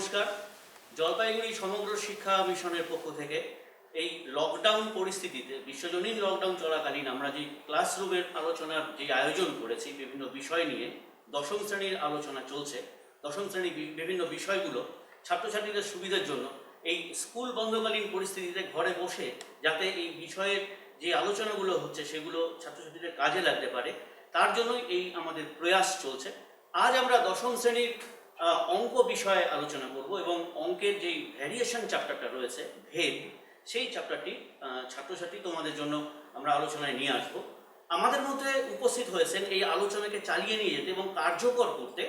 নমস্কার। জলপাইগুড়ি সমগ্র শিক্ষা মিশনের পক্ষ থেকে এই লকডাউন পরিস্থিতিতে বিশ্বজনীন লকডাউন চলাকালীন আমরা যে ক্লাসরুমের আলোচনার যে আয়োজন করেছি বিভিন্ন বিষয় নিয়ে দশম শ্রেণীর আলোচনা চলছে। দশম শ্রেণীর বিভিন্ন বিষয়গুলো ছাত্রছাত্রীদের সুবিধার জন্য এই স্কুল বন্ধকালীন পরিস্থিতিতে ঘরে বসে যাতে এই বিষয়ের যে আলোচনাগুলো হচ্ছে সেগুলো ছাত্রছাত্রীদের কাজে লাগতে পারে, তার জন্যই এই আমাদের প্রয়াস চলছে। আজ আমরা দশম শ্রেণীর অঙ্ক বিষয়ে আলোচনা করব এবং অঙ্কের যেই ভ্যারিয়েশন চ্যাপ্টারটা রয়েছে ভেদ, সেই চ্যাপ্টারটি ছাত্রছাত্রী তোমাদের জন্য আমরা আলোচনায় নিয়ে আসব। আমাদের মধ্যে উপস্থিত হয়েছেন এই আলোচনাকে চালিয়ে নিয়ে যেতে এবং কার্যকর করতে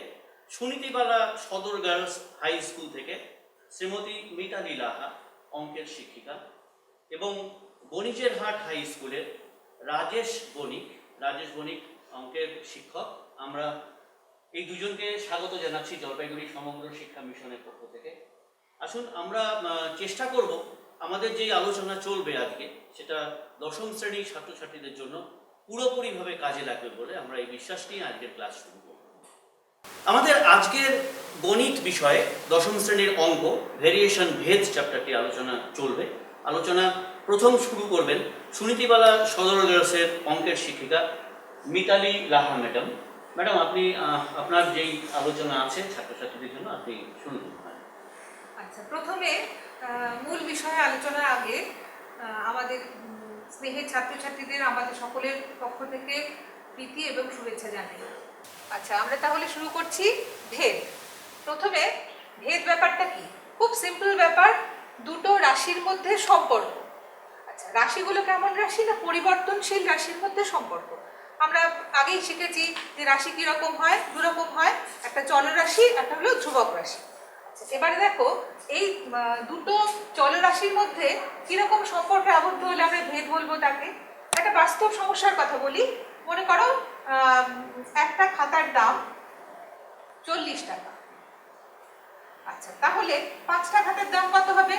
সুনীতিবালা সদর গার্লস হাই স্কুল থেকে শ্রীমতী মিতালি লাহা, অঙ্কের শিক্ষিকা, এবং বণিজেরহাট হাই স্কুলের রাজেশ বণিক অঙ্কের শিক্ষক। আমরা এই দুজনকে স্বাগত জানাচ্ছি জলপাইগুড়ি সমগ্র শিক্ষা মিশনের পক্ষ থেকে। আসুন আমরা চেষ্টা করব আমাদের যে আলোচনা চলবে আজকে সেটা দশম শ্রেণীর ছাত্রছাত্রীদের জন্য পুরোপুরিভাবে কাজে লাগবে বলে আমরা এই বিশ্বাস নিয়ে আজকের ক্লাস শুরু করব। আমাদের আজকের গণিত বিষয়ে দশম শ্রেণীর অঙ্ক ভেরিয়েশন ভেদ চ্যাপ্টারটি আলোচনা চলবে। আলোচনা প্রথম শুরু করবেন সুনীতিবালা সদর গার্লসের অঙ্কের শিক্ষিকা মিতালি লাহা ম্যাডাম। ম্যাডাম, আপনি আপনার যেই আলোচনা আছে ছাত্রছাত্রীদের জন্য আপনি শুরু করুন। আচ্ছা, প্রথমে মূল বিষয়ে আলোচনার আগে আমাদের স্নেহের ছাত্রছাত্রীদের আমাদের সকলের পক্ষ থেকে প্রীতি এবং শুভেচ্ছা জানাই। আচ্ছা, আমরা তাহলে শুরু করছি ভেদ। প্রথমে ভেদ ব্যাপারটা কি? খুব সিম্পল ব্যাপার, দুটো রাশির মধ্যে সম্পর্ক। আচ্ছা, রাশিগুলো কেমন রাশি? না পরিবর্তনশীল রাশির মধ্যে সম্পর্ক। আমরা আগেই শিখেছি যে রাশি কীরকম হয়, দুরকম হয়, একটা চলরাশি, একটা হলো ধ্রুবক রাশি। এবারে দেখো এই দুটো চলরাশির মধ্যে কিরকম সম্পর্কে আবদ্ধ হলে আমরা ভেদ বলবো তাকে। একটা বাস্তব সমস্যার কথা বলি। মনে করো একটা খাতার দাম 40 টাকা। আচ্ছা, তাহলে 5টা খাতার দাম কত হবে?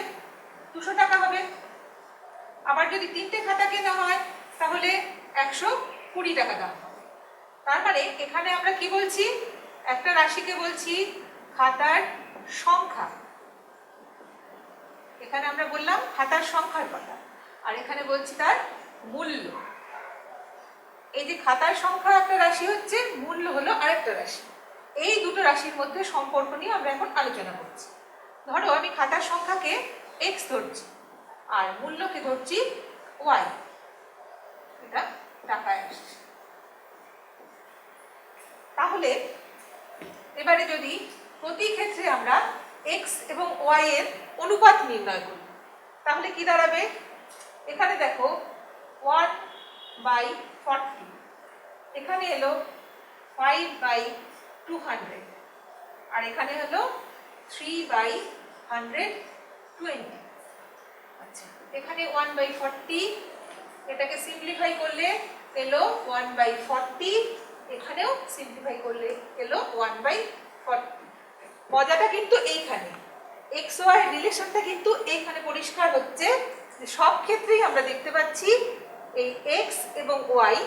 200 টাকা হবে। আবার যদি 3টে খাতা কেনা হয় তাহলে 120 টাকা দাম হবে। তার মানে এখানে আমরা কি বলছি? একটা রাশিকে বলছি খাতার সংখ্যা। এখানে আমরা বললাম খাতার সংখ্যার কথা, আর এখানে বলছি তার মূল্য। এই যে খাতার সংখ্যা একটা রাশি হচ্ছে, মূল্য হলো আরেকটা রাশি। এই দুটো রাশির মধ্যে সম্পর্ক নিয়ে আমরা এখন আলোচনা করছি। ধরো আমি খাতার সংখ্যাকে x ধরছি আর মূল্যকে ধরছি y। এটা টাকায় আসছে। তাহলে এবারে যদি প্রতি ক্ষেত্রে আমরা x এবং y এর অনুপাত নির্ণয় করি তাহলে কি দাঁড়াবে? এখানে দেখো 1/40, এখানে এলো 5/200, আর এখানে হলো 3/120। আচ্ছা, এখানে 1/40, এটাকে সিম্পলিফাই করলে এলো 1/40, এখানেও সিম্পলিফাই করলে এলো 1/40। মজাটা কিন্তু এইখানে, এক্স ওয়াই রিলেশনটা কিন্তু এইখানে পরিষ্কার হচ্ছে যে সব ক্ষেত্রেই আমরা দেখতে পাচ্ছি এই এক্স এবং ওয়াই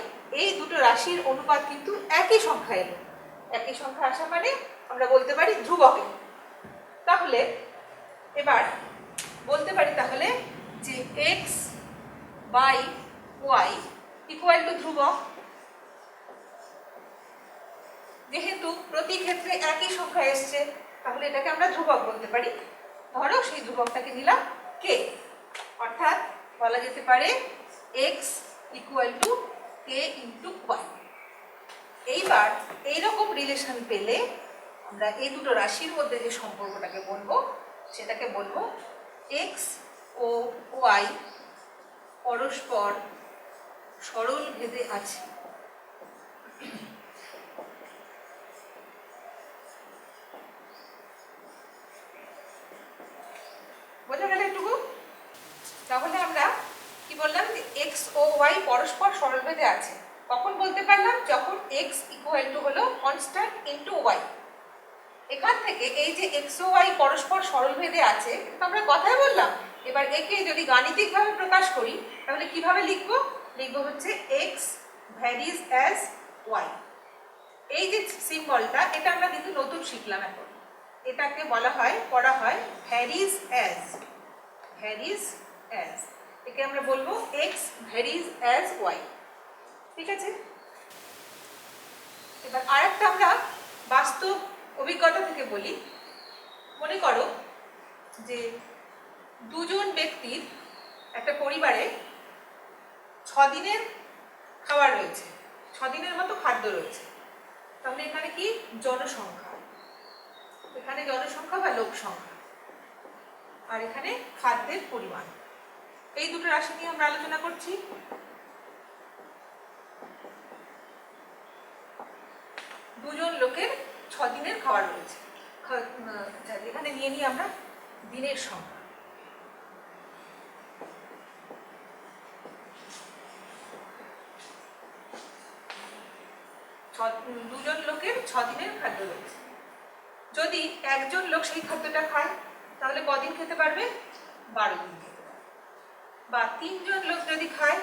এই দুটো রাশির অনুপাত কিন্তু একই সংখ্যা এলো। একই সংখ্যা আসা মানে আমরা বলতে পারি ধ্রুবক। তাহলে এবার বলতে পারি তাহলে যে X by Y equal to ধ্রুবক। যেহেতু প্রতি ক্ষেত্রে একই সংখ্যা এসছে তাহলে এটাকে আমরা ধ্রুবক বলতে পারি। ধরো সেই ধ্রুবকটাকে নিলাম কে, অর্থাৎ বলা যেতে পারে x equal to K into Y. এইবার এইরকম রিলেশন পেলে আমরা এই দুটো রাশির মধ্যে যে সম্পর্কটাকে বলবো সেটাকে বলবো x ও y পরস্পর সরল ভেদে আছে। বোঝা গেল এটুকু? তাহলে আমরা কি বললাম যে x ও y পরস্পর সরলভেদে আছে। কখন বলতে পারলাম? যখন x ইকুয়াল টু হলো কনস্ট্যান্ট ইনটু y। এখান থেকে এই যে x ও y পরস্পর সরলভেদে আছে এটা আমরা কথাই বললাম। এবার একে যদি গাণিতিকভাবে প্রকাশ করি তাহলে কিভাবে লিখবো? লিখবো হচ্ছে x ভ্যারিজ অ্যাজ y। এই যে সিম্বলটা এটা আমরা কিন্তু নতুন শিখলাম এখন। এটাকে পড়া হয় ভ্যারিজ অ্যাজ। একে আমরা বলবো এক্স ভ্যারিজ অ্যাজ ওয়াই। ঠিক আছে, এবার আরেকটা আমরা বাস্তব অভিজ্ঞতা থেকে বলি। মনে করো যে দুজন ব্যক্তির একটা পরিবারে 6 দিনের খাবার রয়েছে, 6 দিনের মতো খাদ্য রয়েছে। তাহলে এখানে কি জনসংখ্যা, এখানে জনসংখ্যা বা লোক সংখ্যা, আর এখানে খাদ্যের পরিমাণ, এই দুটো রাশি নিয়ে আমরা আলোচনা করছি। দুজন লোকের 6 দিনের খাবার রয়েছে। এখানে নিয়ে নিই আমরা দিনের সংখ্যা। দুজন লোকের 6 দিনের খাদ্য রয়েছে। যদি একজন লোক সেই খাদ্যটা খায় তাহলে কদিন খেতে পারবে? 12 দিন খেতে পারবে। বা 3 জন লোক যদি খায়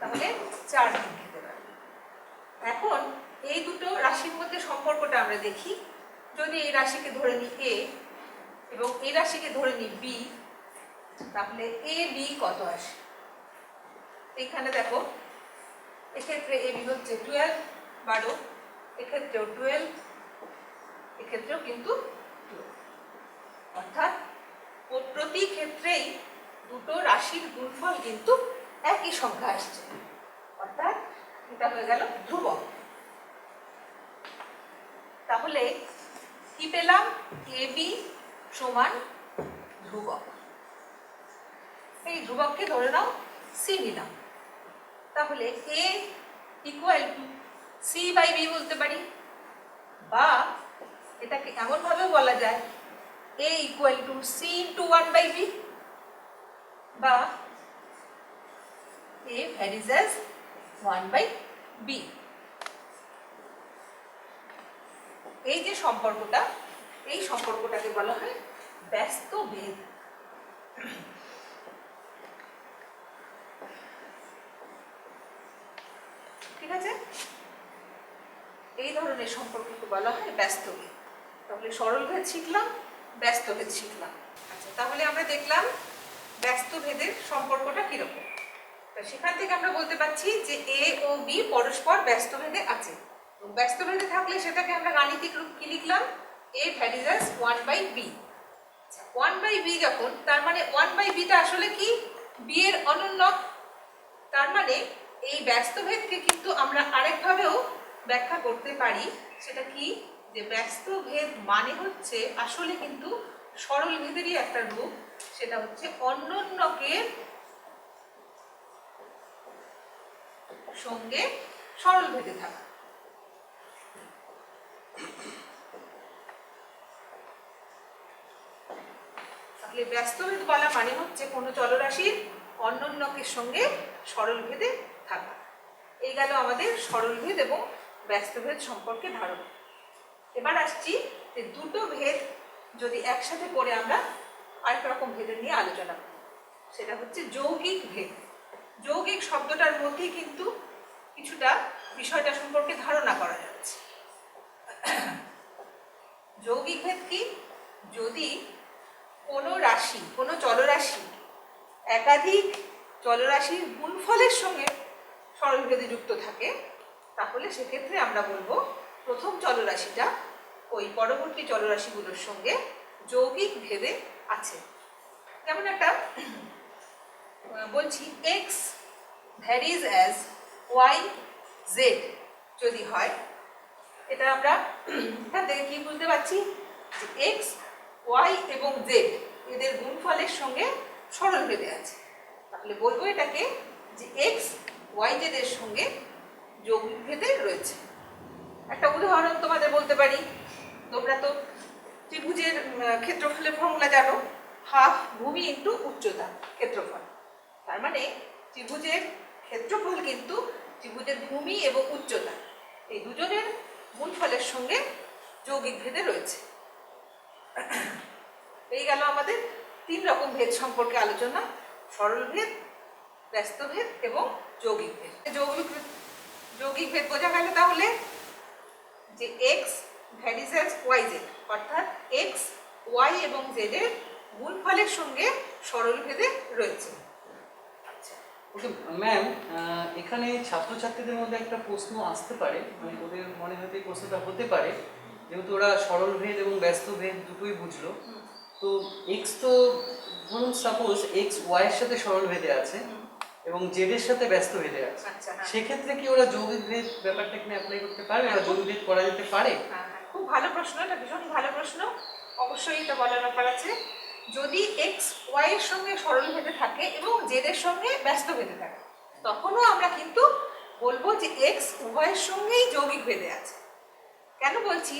তাহলে 4 দিন খেতে পারবে। এখন এই দুটো রাশির মধ্যে সম্পর্কটা আমরা দেখি। যদি এই রাশিকে ধরে নিই এ এবং এই রাশিকে ধরে নিই বি, তাহলে এ বি কত আসে? এখানে দেখো, এক্ষেত্রে এ বি হচ্ছে 12, এক্ষেত্রেও 12, এক্ষেত্রেও কিন্তু 12। অর্থাৎ প্রতি ক্ষেত্রেই দুটো রাশির গুণফল কিন্তু একই সংখ্যা আসছে, অর্থাৎ এটা হয়ে গেল ধ্রুবক। তাহলে কি পেলাম? এ বি সমান ধ্রুবক। এই ধ্রুবককে ধরে নাও সি নিলাম। তাহলে A equal to C by B বলতে পারি, বা এটাকে এমনভাবেও বলা যায় A equal to C into 1/b, বা এ ভ্যারিজ অ্যাজ 1/b। এই যে সম্পর্কটা, এই সম্পর্কটাকে বলা হয় ব্যস্ত ভেদ। ঠিক আছে, এই ধরনের সম্পর্ককে বলা হয় ব্যস্ত ভেদ। তাহলে সরল ভেদ শিখলাম, ব্যস্ত ভেদ শিখলাম। আচ্ছা, তাহলে আমরা দেখলাম ব্যস্ত ভেদের সম্পর্কটা কিরকম। সেখান থেকে আমরা বলতে পারছি যে এ ও বি পরস্পর ব্যস্ত ভেদে আছে। ব্যস্ত ভেদে থাকলে সেটাকে আমরা গাণিতিক রূপ কি লিখলাম? এ ভ্যারিজ অ্যাজ 1/b। 1/b যখন, তার মানে 1/bটা আসলে কি? বি এর অনন্যক। তার মানে এই ব্যস্ত ভেদকে কিন্তু আমরা আরেকভাবেও ব্যাখ্যা করতে পারি। সেটা কি? যে ব্যস্ত ভেদ মানে হচ্ছে আসলে কিন্তু সরল ভেদেরই একটা রূপ। সেটা হচ্ছে অনন্যকের সঙ্গে সরল ভেদে থাকা। তাহলে ব্যস্ত ভেদ বলা মানে হচ্ছে কোনো চলরাশির অনন্যকের সঙ্গে সরল ভেদে থাকা। এই গেল আমাদের সরল ভেদ এবং ব্যস্ত ভেদ সম্পর্কে ধারণা। এবার আসছি যে দুটো ভেদ যদি একসাথে করে আমরা আরেক রকম ভেদের নিয়ে আলোচনা করি, সেটা হচ্ছে যৌগিক ভেদ। যৌগিক শব্দটার মধ্যেই কিন্তু কিছুটা বিষয়টা সম্পর্কে ধারণা করা যাচ্ছে। যৌগিক ভেদ কি? যদি কোনো রাশি, কোনো চলরাশি একাধিক চলরাশির গুণফলের সঙ্গে সরল ভেদে যুক্ত থাকে, তাহলে সেক্ষেত্রে আমরা বলবো প্রথম চলরাশিটা ওই পরবর্তী চলরাশিগুলোর সঙ্গে যৌগিক ভেদে আছে। যেমন একটা বলছি X varies as Y Z যদি হয়, এটা আমরা এখান থেকে কি বুঝতে পারছি? যে এক্স ওয়াই এবং জেড এদের গুণফলের সঙ্গে সরল ভেদে আছে। তাহলে বলবো এটাকে যে এক্স ওয়াই জেড এর সঙ্গে যৌগিক ভেদে রয়েছে। একটা উদাহরণ তোমাদের বলতে পারি। তোমরা তো ত্রিভুজের ক্ষেত্রফলের ফর্মুলা জানো, হাফ ভূমি ইন্টু উচ্চতা ক্ষেত্রফল। তার মানে ত্রিভুজের ক্ষেত্রফল কিন্তু ত্রিভুজের ভূমি এবং উচ্চতা এই দুজনের গুণফলের সঙ্গে যৌগিক ভেদে রয়েছে। এই গেল আমাদের 3 রকম ভেদ সম্পর্কে আলোচনা: সরল ভেদ, ব্যস্ত ভেদ এবং যৌগিক ভেদ। যৌগিক ভেদ বোঝা গেল তাহলে যে X varies as Y Z, অর্থাৎ এক্স ওয়াই এবং জেড এর গুণফলের সঙ্গে সরলভেদে রয়েছে। আচ্ছা, ওকে ম্যাম, এখানে ছাত্রছাত্রীদের মধ্যে একটা প্রশ্ন আসতে পারে, মানে ওদের মনে হয়তো এই প্রশ্নটা হতে পারে, যেহেতু ওরা সরল ভেদ এবং ব্যস্ত ভেদ দুটোই বুঝলো, তো এক্স তো ধরুন সাপোজ এক্স ওয়াই এর সাথে সরল ভেদে আছে এবং জেড এর সাথে ব্যস্ত ভেদে আছে, আচ্ছা, হ্যাঁ। সেক্ষেত্রে কি ওরা যৌগিক ভেদ ব্যাপারটা এখানে অ্যাপ্লাই করতে পারবে, ওরা যৌগিক ভেদ করা যেতে পারে? হ্যাঁ, খুব ভালো প্রশ্ন, এটা ভীষণ ভালো প্রশ্ন, অবশ্যই এটা বলার ব্যাপার আছে। যদি এক্স ওয়াই এর সঙ্গে সরল ভেদে থাকে এবং জেড এর সঙ্গে ব্যস্ত ভেদে থাকে, তখনও আমরা কিন্তু বলবো যে এক্স উভয়ের সঙ্গেই যৌগিক ভেদে আছে। কেন বলছি,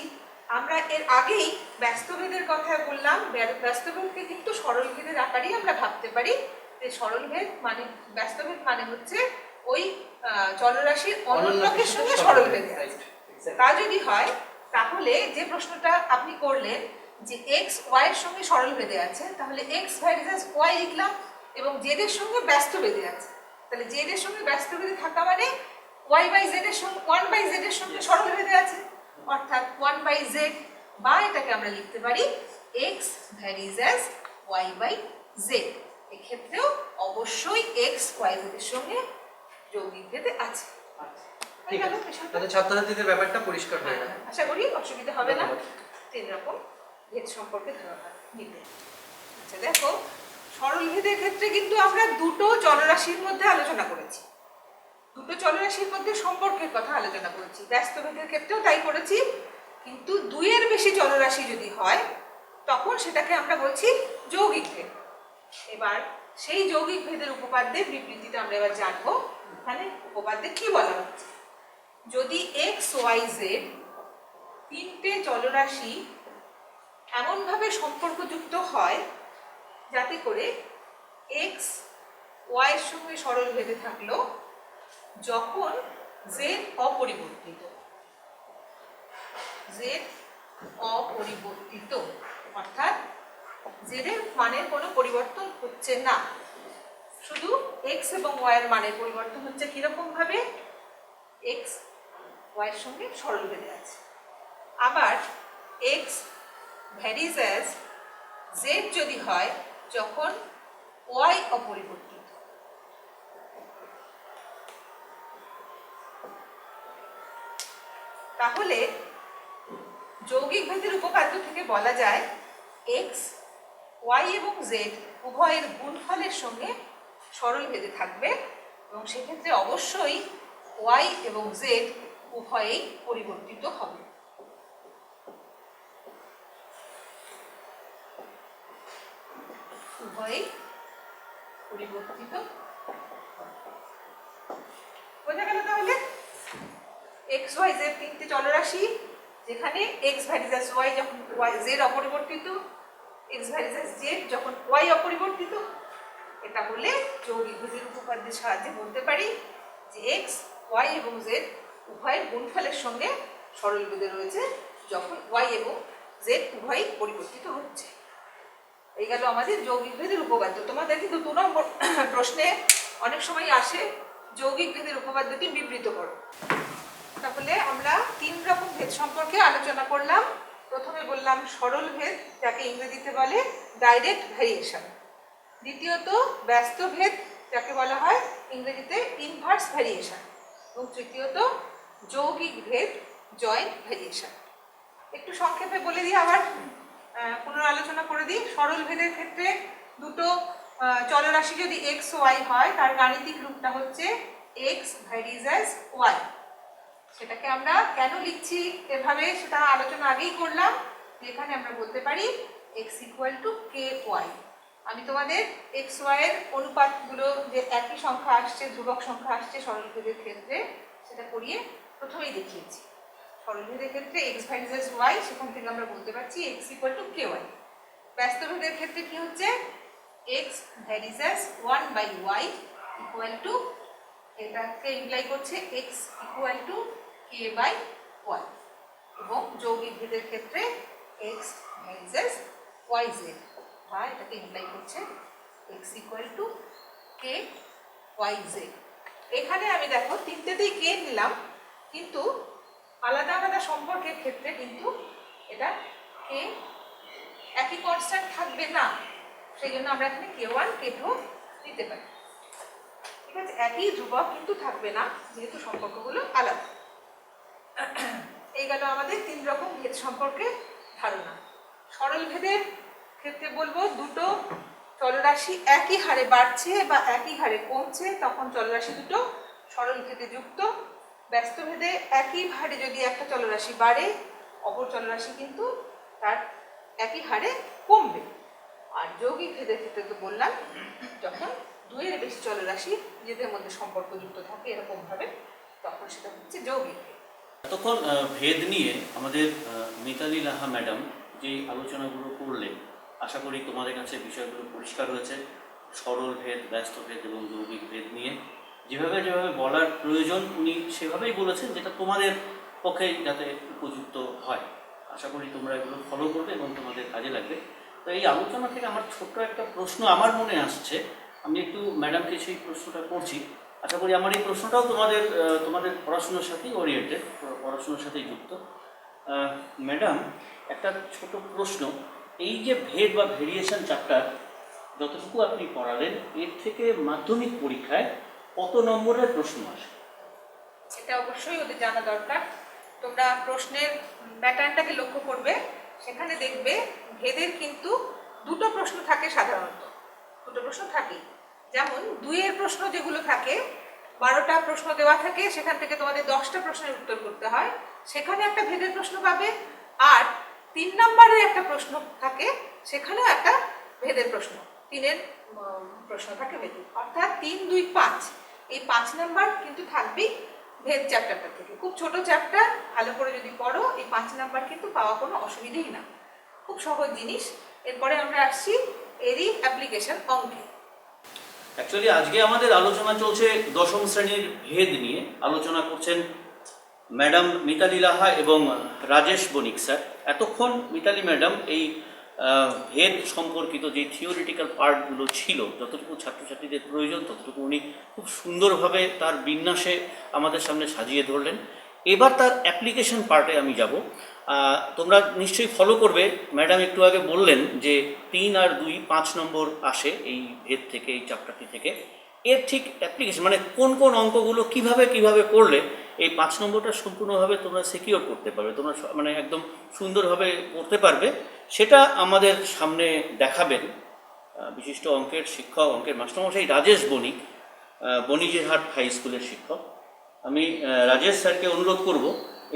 আমরা এর আগেই ব্যস্ত ভেদের কথা বললাম, ব্যস্ত ভেদকে কিন্তু সরল ভেদের আকারেই আমরা ভাবতে পারি, যে সরল ভেদ মানে ব্যস্ত ভেদ মানে হচ্ছে ওই চলরাশির অনন্যকের সঙ্গে সরল ভেদে আছে। তা যদি হয়, তাহলে যে প্রশ্নটা আপনি করলেন যে এক্স ওয়াই এর সঙ্গে সরল ভেদে আছে, তাহলে এক্স ভার্সেস ওয়াই লিখলাম এবং জেড এর সঙ্গে ব্যস্ত ভেদে আছে, তাহলে জেড এর সঙ্গে ব্যস্ত ভেদে থাকা মানে ওয়াই বাই জেড এর সঙ্গে ওয়ান বাই জেড এর সঙ্গে সরল ভেদে আছে, অর্থাৎ ওয়ান বাই জেড, বা এটাকে আমরা লিখতে পারি X versus Y by Z. এক্ষেত্রেও অবশ্যই এক্স ওয়াই জেড এর সঙ্গে যৌগিক ভেদে আছে। ঠিক আছে, তাহলে ছাত্রছাত্রীদের ব্যাপারটা পরিষ্কার হয়ে গেল। আশা করি অসুবিধা হবে না তিন রকম ভেদ সম্পর্কে ধারণা নিতে। আচ্ছা দেখো, সরল ভেদের ক্ষেত্রে কিন্তু আমরা দুটো চলরাশির মধ্যে আলোচনা করেছি, দুটো চলরাশির মধ্যে সম্পর্কের কথা আলোচনা করেছি, ব্যস্ত ভেদের ক্ষেত্রেও তাই করেছি, কিন্তু দুইয়ের বেশি চলরাশি যদি হয় তখন সেটাকে আমরা বলছি যৌগিক ভেদ। এবার সেই যৌগিক ভেদের উপপাদ্যের বিবৃতিটা আমরা এবার জানবো। এখানে উপপাদ্যে কি বলা হচ্ছে, যদি এক্স ওয়াই জেড তিনটে চলরাশি এমনভাবে সম্পর্কযুক্ত হয় যাতে করে এক্স ওয়াই এর সঙ্গে সরল ভেদে থাকলো যখন জেড অপরিবর্তিত, জেড অপরিবর্তিত অর্থাৎ জেড এর মানের কোনো পরিবর্তন হচ্ছে না, শুধু এক্স এবং ওয়াই এর মানের পরিবর্তন হচ্ছে কিরকম ভাবে, এক্স ওয়াই এর সঙ্গে সরল ভেদে আছে। আবার এক্স ভ্যারিজ অ্যাজ জেড যদি হয় যখন ওয়াই অপরিবর্তিত, তাহলে যৌগিক ভেদের উপপাদ্য থেকে বলা যায় এক্স ওয়াই এবং জেড উভয়ের গুণফলের সঙ্গে সরল ভেদে থাকবে এবং সেক্ষেত্রে অবশ্যই ওয়াই এবং জেড উভয়েই পরিবর্তিত হবে। উভয়েই পরিবর্তিত বোঝা গেল। তাহলে এক্স ওয়াই জেড তিনটে চলরাশি, যেখানে এক্স ভ্যারিজাস ওয়াই যখন ওয়াই জেড অপরিবর্তিত, এক্স ভ্যারিজাস জেড যখন ওয়াই অপরিবর্তিত, এটা হলে যৌগিক ভেদের উপপাদ্যের সাহায্যে বলতে পারি যে এক্স ওয়াই এবং জেড উভয়ের গুণফলের সঙ্গে সরল ভেদে রয়েছে যখন ওয়াই এবং জেড উভয়ই পরিবর্তিত হচ্ছে। এই গেল আমাদের যৌগিক ভেদের উপপাদ্য। তোমাদের কিন্তু 2 নম্বর প্রশ্নে অনেক সময় আসে যৌগিক ভেদের উপপাদ্যটি বিবৃত করো। তাহলে আমরা 3 রকম ভেদ সম্পর্কে আলোচনা করলাম। প্রথমে বললাম সরল ভেদ, যাকে ইংরেজিতে বলে ডাইরেক্ট ভ্যারিয়েশন। দ্বিতীয়ত ব্যস্ত ভেদ, যাকে বলা হয় ইংরেজিতে ইনভার্স ভ্যারিয়েশন। এবং তৃতীয়ত যৌগিক ভেদ, জয়েন্ট ভ্যারিয়েশন। একটু সংক্ষেপে বলে দিই, আবার পুনরালোচনা করে দিই। সরল ভেদের ক্ষেত্রে দুটো চলরাশি যদি এক্স ওয়াই হয়, তার গাণিতিক রূপটা হচ্ছে এক্স ভ্যারিজ অ্যাজ ওয়াই। সেটাকে আমরা কেন লিখছি এভাবে সেটা আলোচনা আগেই করলাম। এখানে আমরা বলতে পারি X equal to K Y. আমি তোমাদের এক্স ওয়াই এর অনুপাতগুলো যে একই সংখ্যা আসছে, ধ্রুবক সংখ্যা আসছে সরল ভেদের ক্ষেত্রে, সেটা করিয়ে প্রথমেই দেখিয়েছি। সরল ভেদের ক্ষেত্রে এক্স ভ্যারিজ ওয়াই, সেখান থেকে আমরা বলতে পারছি X equal to K Y. ব্যস্ত ভেদের ক্ষেত্রে কি হচ্ছে, X varies one by Y equal to, এটাকে ইমপ্লাই করছে x equal to K by Y. এবং যৌগিক ভেদের ক্ষেত্রে এক্স ভ্যারিজ ওয়াই জেড, বা এটাকে ইমপ্লাই করছে x equal to K y z. এখানে আমি দেখো তিনটেতেই কে নিলাম, কিন্তু আলাদা আলাদা সম্পর্কের ক্ষেত্রে কিন্তু এটা কে একই কনস্ট্যান্ট থাকবে না, সেই জন্য আমরা এখানে k1 k2 দিতে পারি। ঠিক আছে, একই ধ্রুবক কিন্তু থাকবে না যেহেতু সম্পর্কগুলো আলাদা। এই গেল আমাদের 3 রকম ভেদ সম্পর্কে ধারণা। সরল ভেদের ক্ষেত্রে বলবো দুটো চলরাশি একই হারে বাড়ছে বা একই হারে কমছে তখন চলরাশি দুটো সরল ভেদে যুক্ত। ব্যস্ত ভেদে একই হারে যদি একটা চলরাশি বাড়ে অপর চলরাশি কিন্তু তার একই হারে কমবে। আর যৌগিক ভেদের ক্ষেত্রে তো বললাম যখন দুইয়ের বেশি চলরাশি নিজেদের মধ্যে সম্পর্কযুক্ত থাকে এরকম ভাবে তখন সেটা হচ্ছে যৌগিক ভেদ। তখন ভেদ নিয়ে আমাদের মিতালি লাহা ম্যাডাম যে আলোচনাগুলো করলেন, আশা করি তোমাদের কাছে বিষয়গুলো পরিষ্কার হয়েছে। সরল ভেদ, ব্যস্ত ভেদ এবং যৌগিক ভেদ নিয়ে যেভাবে যেভাবে বলার প্রয়োজন উনি সেভাবেই বলেছেন, যেটা তোমাদের পক্ষে যাতে উপযুক্ত হয়। আশা করি তোমরা এগুলো ফলো করবে এবং তোমাদের কাজে লাগবে। তো এই আলোচনা থেকে আমার ছোট্ট একটা প্রশ্ন আমার মনে আসছে, আমি একটু ম্যাডামকে সেই প্রশ্নটা করছি। আশা করি আমার এই প্রশ্নটাও তোমাদের পড়াশোনার সাথেই ওরিয়েন্টেড, পড়াশোনার সাথেই যুক্ত। ম্যাডাম, একটা ছোট প্রশ্ন, এই যে ভেদ বা ভেরিয়েশন চ্যাপ্টার যতটুকু আপনি পড়ালেন এর থেকে মাধ্যমিক পরীক্ষায় কত নম্বরের প্রশ্ন আসে? এটা অবশ্যই ওদের জানা দরকার। তোমরা প্রশ্নের প্যাটার্নটাকে লক্ষ্য করবে, সেখানে দেখবে ভেদের কিন্তু দুটো প্রশ্ন থাকে সাধারণত, দুটো প্রশ্ন থাকে। যেমন 2-এর প্রশ্ন যেগুলো থাকে 12টা প্রশ্ন দেওয়া থাকে, সেখান থেকে তোমাদের 10টা প্রশ্নের উত্তর করতে হয়, সেখানে একটা ভেদের প্রশ্ন পাবে। আর 3 নম্বরের একটা প্রশ্ন থাকে, সেখানেও একটা ভেদের প্রশ্ন, 3-এর প্রশ্ন থাকে ভেদের, অর্থাৎ 3, 2, 5 এই 5 নাম্বার কিন্তু থাকবেই ভেদ চ্যাপ্টারটা থেকে। খুব ছোট চ্যাপ্টার, ভালো করে যদি পড়ো এই 5 নাম্বার কিন্তু পাওয়া কোনো অসুবিধেই না, খুব সহজ জিনিস। এরপরে আমরা আসছি এরই অ্যাপ্লিকেশন অঙ্কে। অ্যাকচুয়ালি আজকে আমাদের আলোচনা চলছে দশম শ্রেণীর ভেদ নিয়ে। আলোচনা করছেন ম্যাডাম মিতালি লাহা এবং রাজেশ বণিক স্যার। এতক্ষণ মিতালি ম্যাডাম এই ভেদ সম্পর্কিত যে থিওরিটিক্যাল পার্টগুলো ছিল, যতটুকু ছাত্রছাত্রীদের প্রয়োজন ততটুকু উনি খুব সুন্দরভাবে তার বিন্যাসে আমাদের সামনে সাজিয়ে ধরলেন। এবার তার অ্যাপ্লিকেশন পার্টে আমি যাব। তোমরা নিশ্চয়ই ফলো করবে। ম্যাডাম একটু আগে বললেন যে 3 আর 2 5 নম্বর আসে এই ভেদ থেকে, এই চ্যাপ্টারটি থেকে। এর ঠিক অ্যাপ্লিকেশন মানে কোন কোন অঙ্কগুলো কিভাবে করলে এই 5 নম্বরটা সম্পূর্ণভাবে তোমরা সিকিওর করতে পারবে, তোমরা মানে একদম সুন্দরভাবে করতে পারবে, সেটা আমাদের সামনে দেখাবেন বিশিষ্ট অঙ্কের শিক্ষক, অঙ্কের মাস্টারমশাই রাজেশ বণিক, বণিজেরহাট হাই স্কুলের শিক্ষক। আমি রাজেশ স্যারকে অনুরোধ করব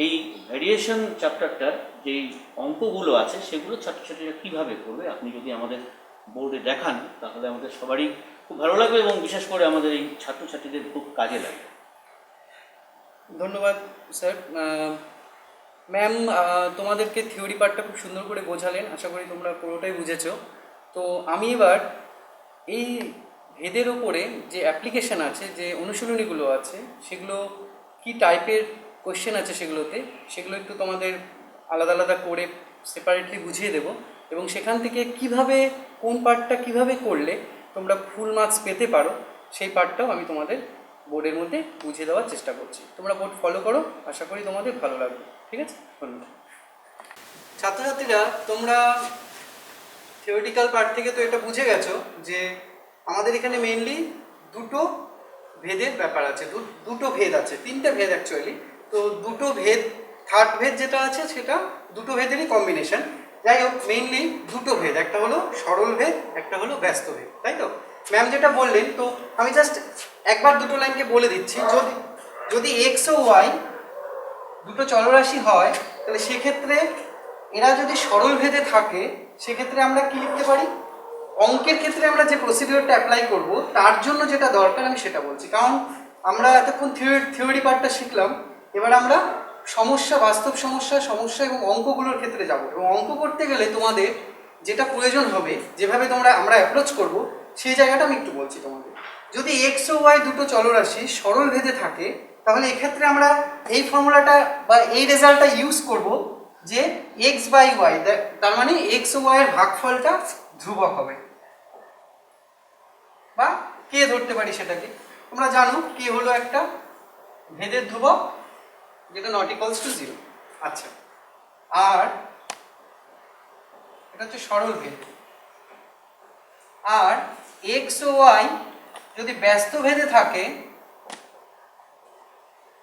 এই ভ্যারিয়েশন চ্যাপ্টারটার যেই অঙ্কগুলো আছে সেগুলো ছাত্রছাত্রীরা কীভাবে করবে আপনি যদি আমাদের বোর্ডে দেখান তাহলে আমাদের সবারই খুব ভালো লাগবে এবং বিশেষ করে আমাদের এই ছাত্রছাত্রীদের খুব কাজে লাগবে। ধন্যবাদ স্যার। ম্যাম তোমাদেরকে থিওরি পার্টটা খুব সুন্দর করে বোঝালেন, আশা করি তোমরা পুরোটাই বুঝেছো। তো আমি এবার এই ভেদের ওপরে যে অ্যাপ্লিকেশান আছে, যে অনুশীলনীগুলো আছে, সেগুলো কি টাইপের কোয়েশ্চেন আছে সেগুলো একটু তোমাদের আলাদা আলাদা করে সেপারেটলি বুঝিয়ে দেবো এবং সেখান থেকে কিভাবে কোন পার্টটা কিভাবে করলে তোমরা ফুল মার্কস পেতে পারো সেই পার্টটাও আমি তোমাদের বোর্ডের মধ্যে বুঝিয়ে দেওয়ার চেষ্টা করছি। তোমরা বোর্ড ফলো করো, আশা করি তোমাদের ভালো লাগবে। ঠিক আছে, ধন্যবাদ। ছাত্রছাত্রীরা, তোমরা থিওরিটিক্যাল পার্ট থেকে তো এটা বুঝে গেছো যে আমাদের এখানে মেইনলি দুটো ভেদের ব্যাপার আছে, দুটো ভেদ আছে, 3টে ভেদ অ্যাকচুয়ালি। তো দুটো ভেদ, থার্ড ভেদ যেটা আছে সেটা দুটো ভেদেরই কম্বিনেশন। যাই হোক, মেইনলি দুটো ভেদ, একটা হলো সরল ভেদ, একটা হলো ব্যস্ত ভেদ, তাই তো? ম্যাম যেটা বললেন, তো আমি জাস্ট একবার দুটো লাইনকে বলে দিচ্ছি। যদি এক্স ও ওয়াই দুটো চলরাশি হয় তাহলে সেক্ষেত্রে এরা যদি সরল ভেদে থাকে সেক্ষেত্রে আমরা কি লিখতে পারি? অঙ্কের ক্ষেত্রে আমরা যে প্রসিডিওরটা অ্যাপ্লাই করব তার জন্য যেটা দরকার আমি সেটা বলছি, কারণ আমরা এতক্ষণ থিওরি পার্টটা শিখলাম, এবার আমরা বাস্তব সমস্যা এবং অঙ্কগুলোর ক্ষেত্রে যাব। এবং অঙ্ক করতে গেলে তোমাদের যেটা প্রয়োজন হবে, যেভাবে আমরা অ্যাপ্রোচ করব সেই জায়গাটা আমি একটু বলছি তোমাদের। যদি এক্স ও ওয়াই দুটো চলরাশি সরল ভেদে থাকে তাহলে এক্ষেত্রে আমরা এই ফর্মুলাটা বা এই রেজাল্টটা ইউজ করব যে এক্স বাই ওয়াই, তার মানে এক্স ও ওয়াই এর ভাগফলটা ধ্রুবক হবে, বা কে ধরতে পারি সেটাকে। তোমরা জানো কে হলো একটা ভেদের ধ্রুবক, যেটা নট ইকুয়ালস টু 0। আচ্ছা, আর এটা হচ্ছে সরল ভেদ। আর এক্স ও ওয়াই যদি ব্যস্ত ভেদে থাকে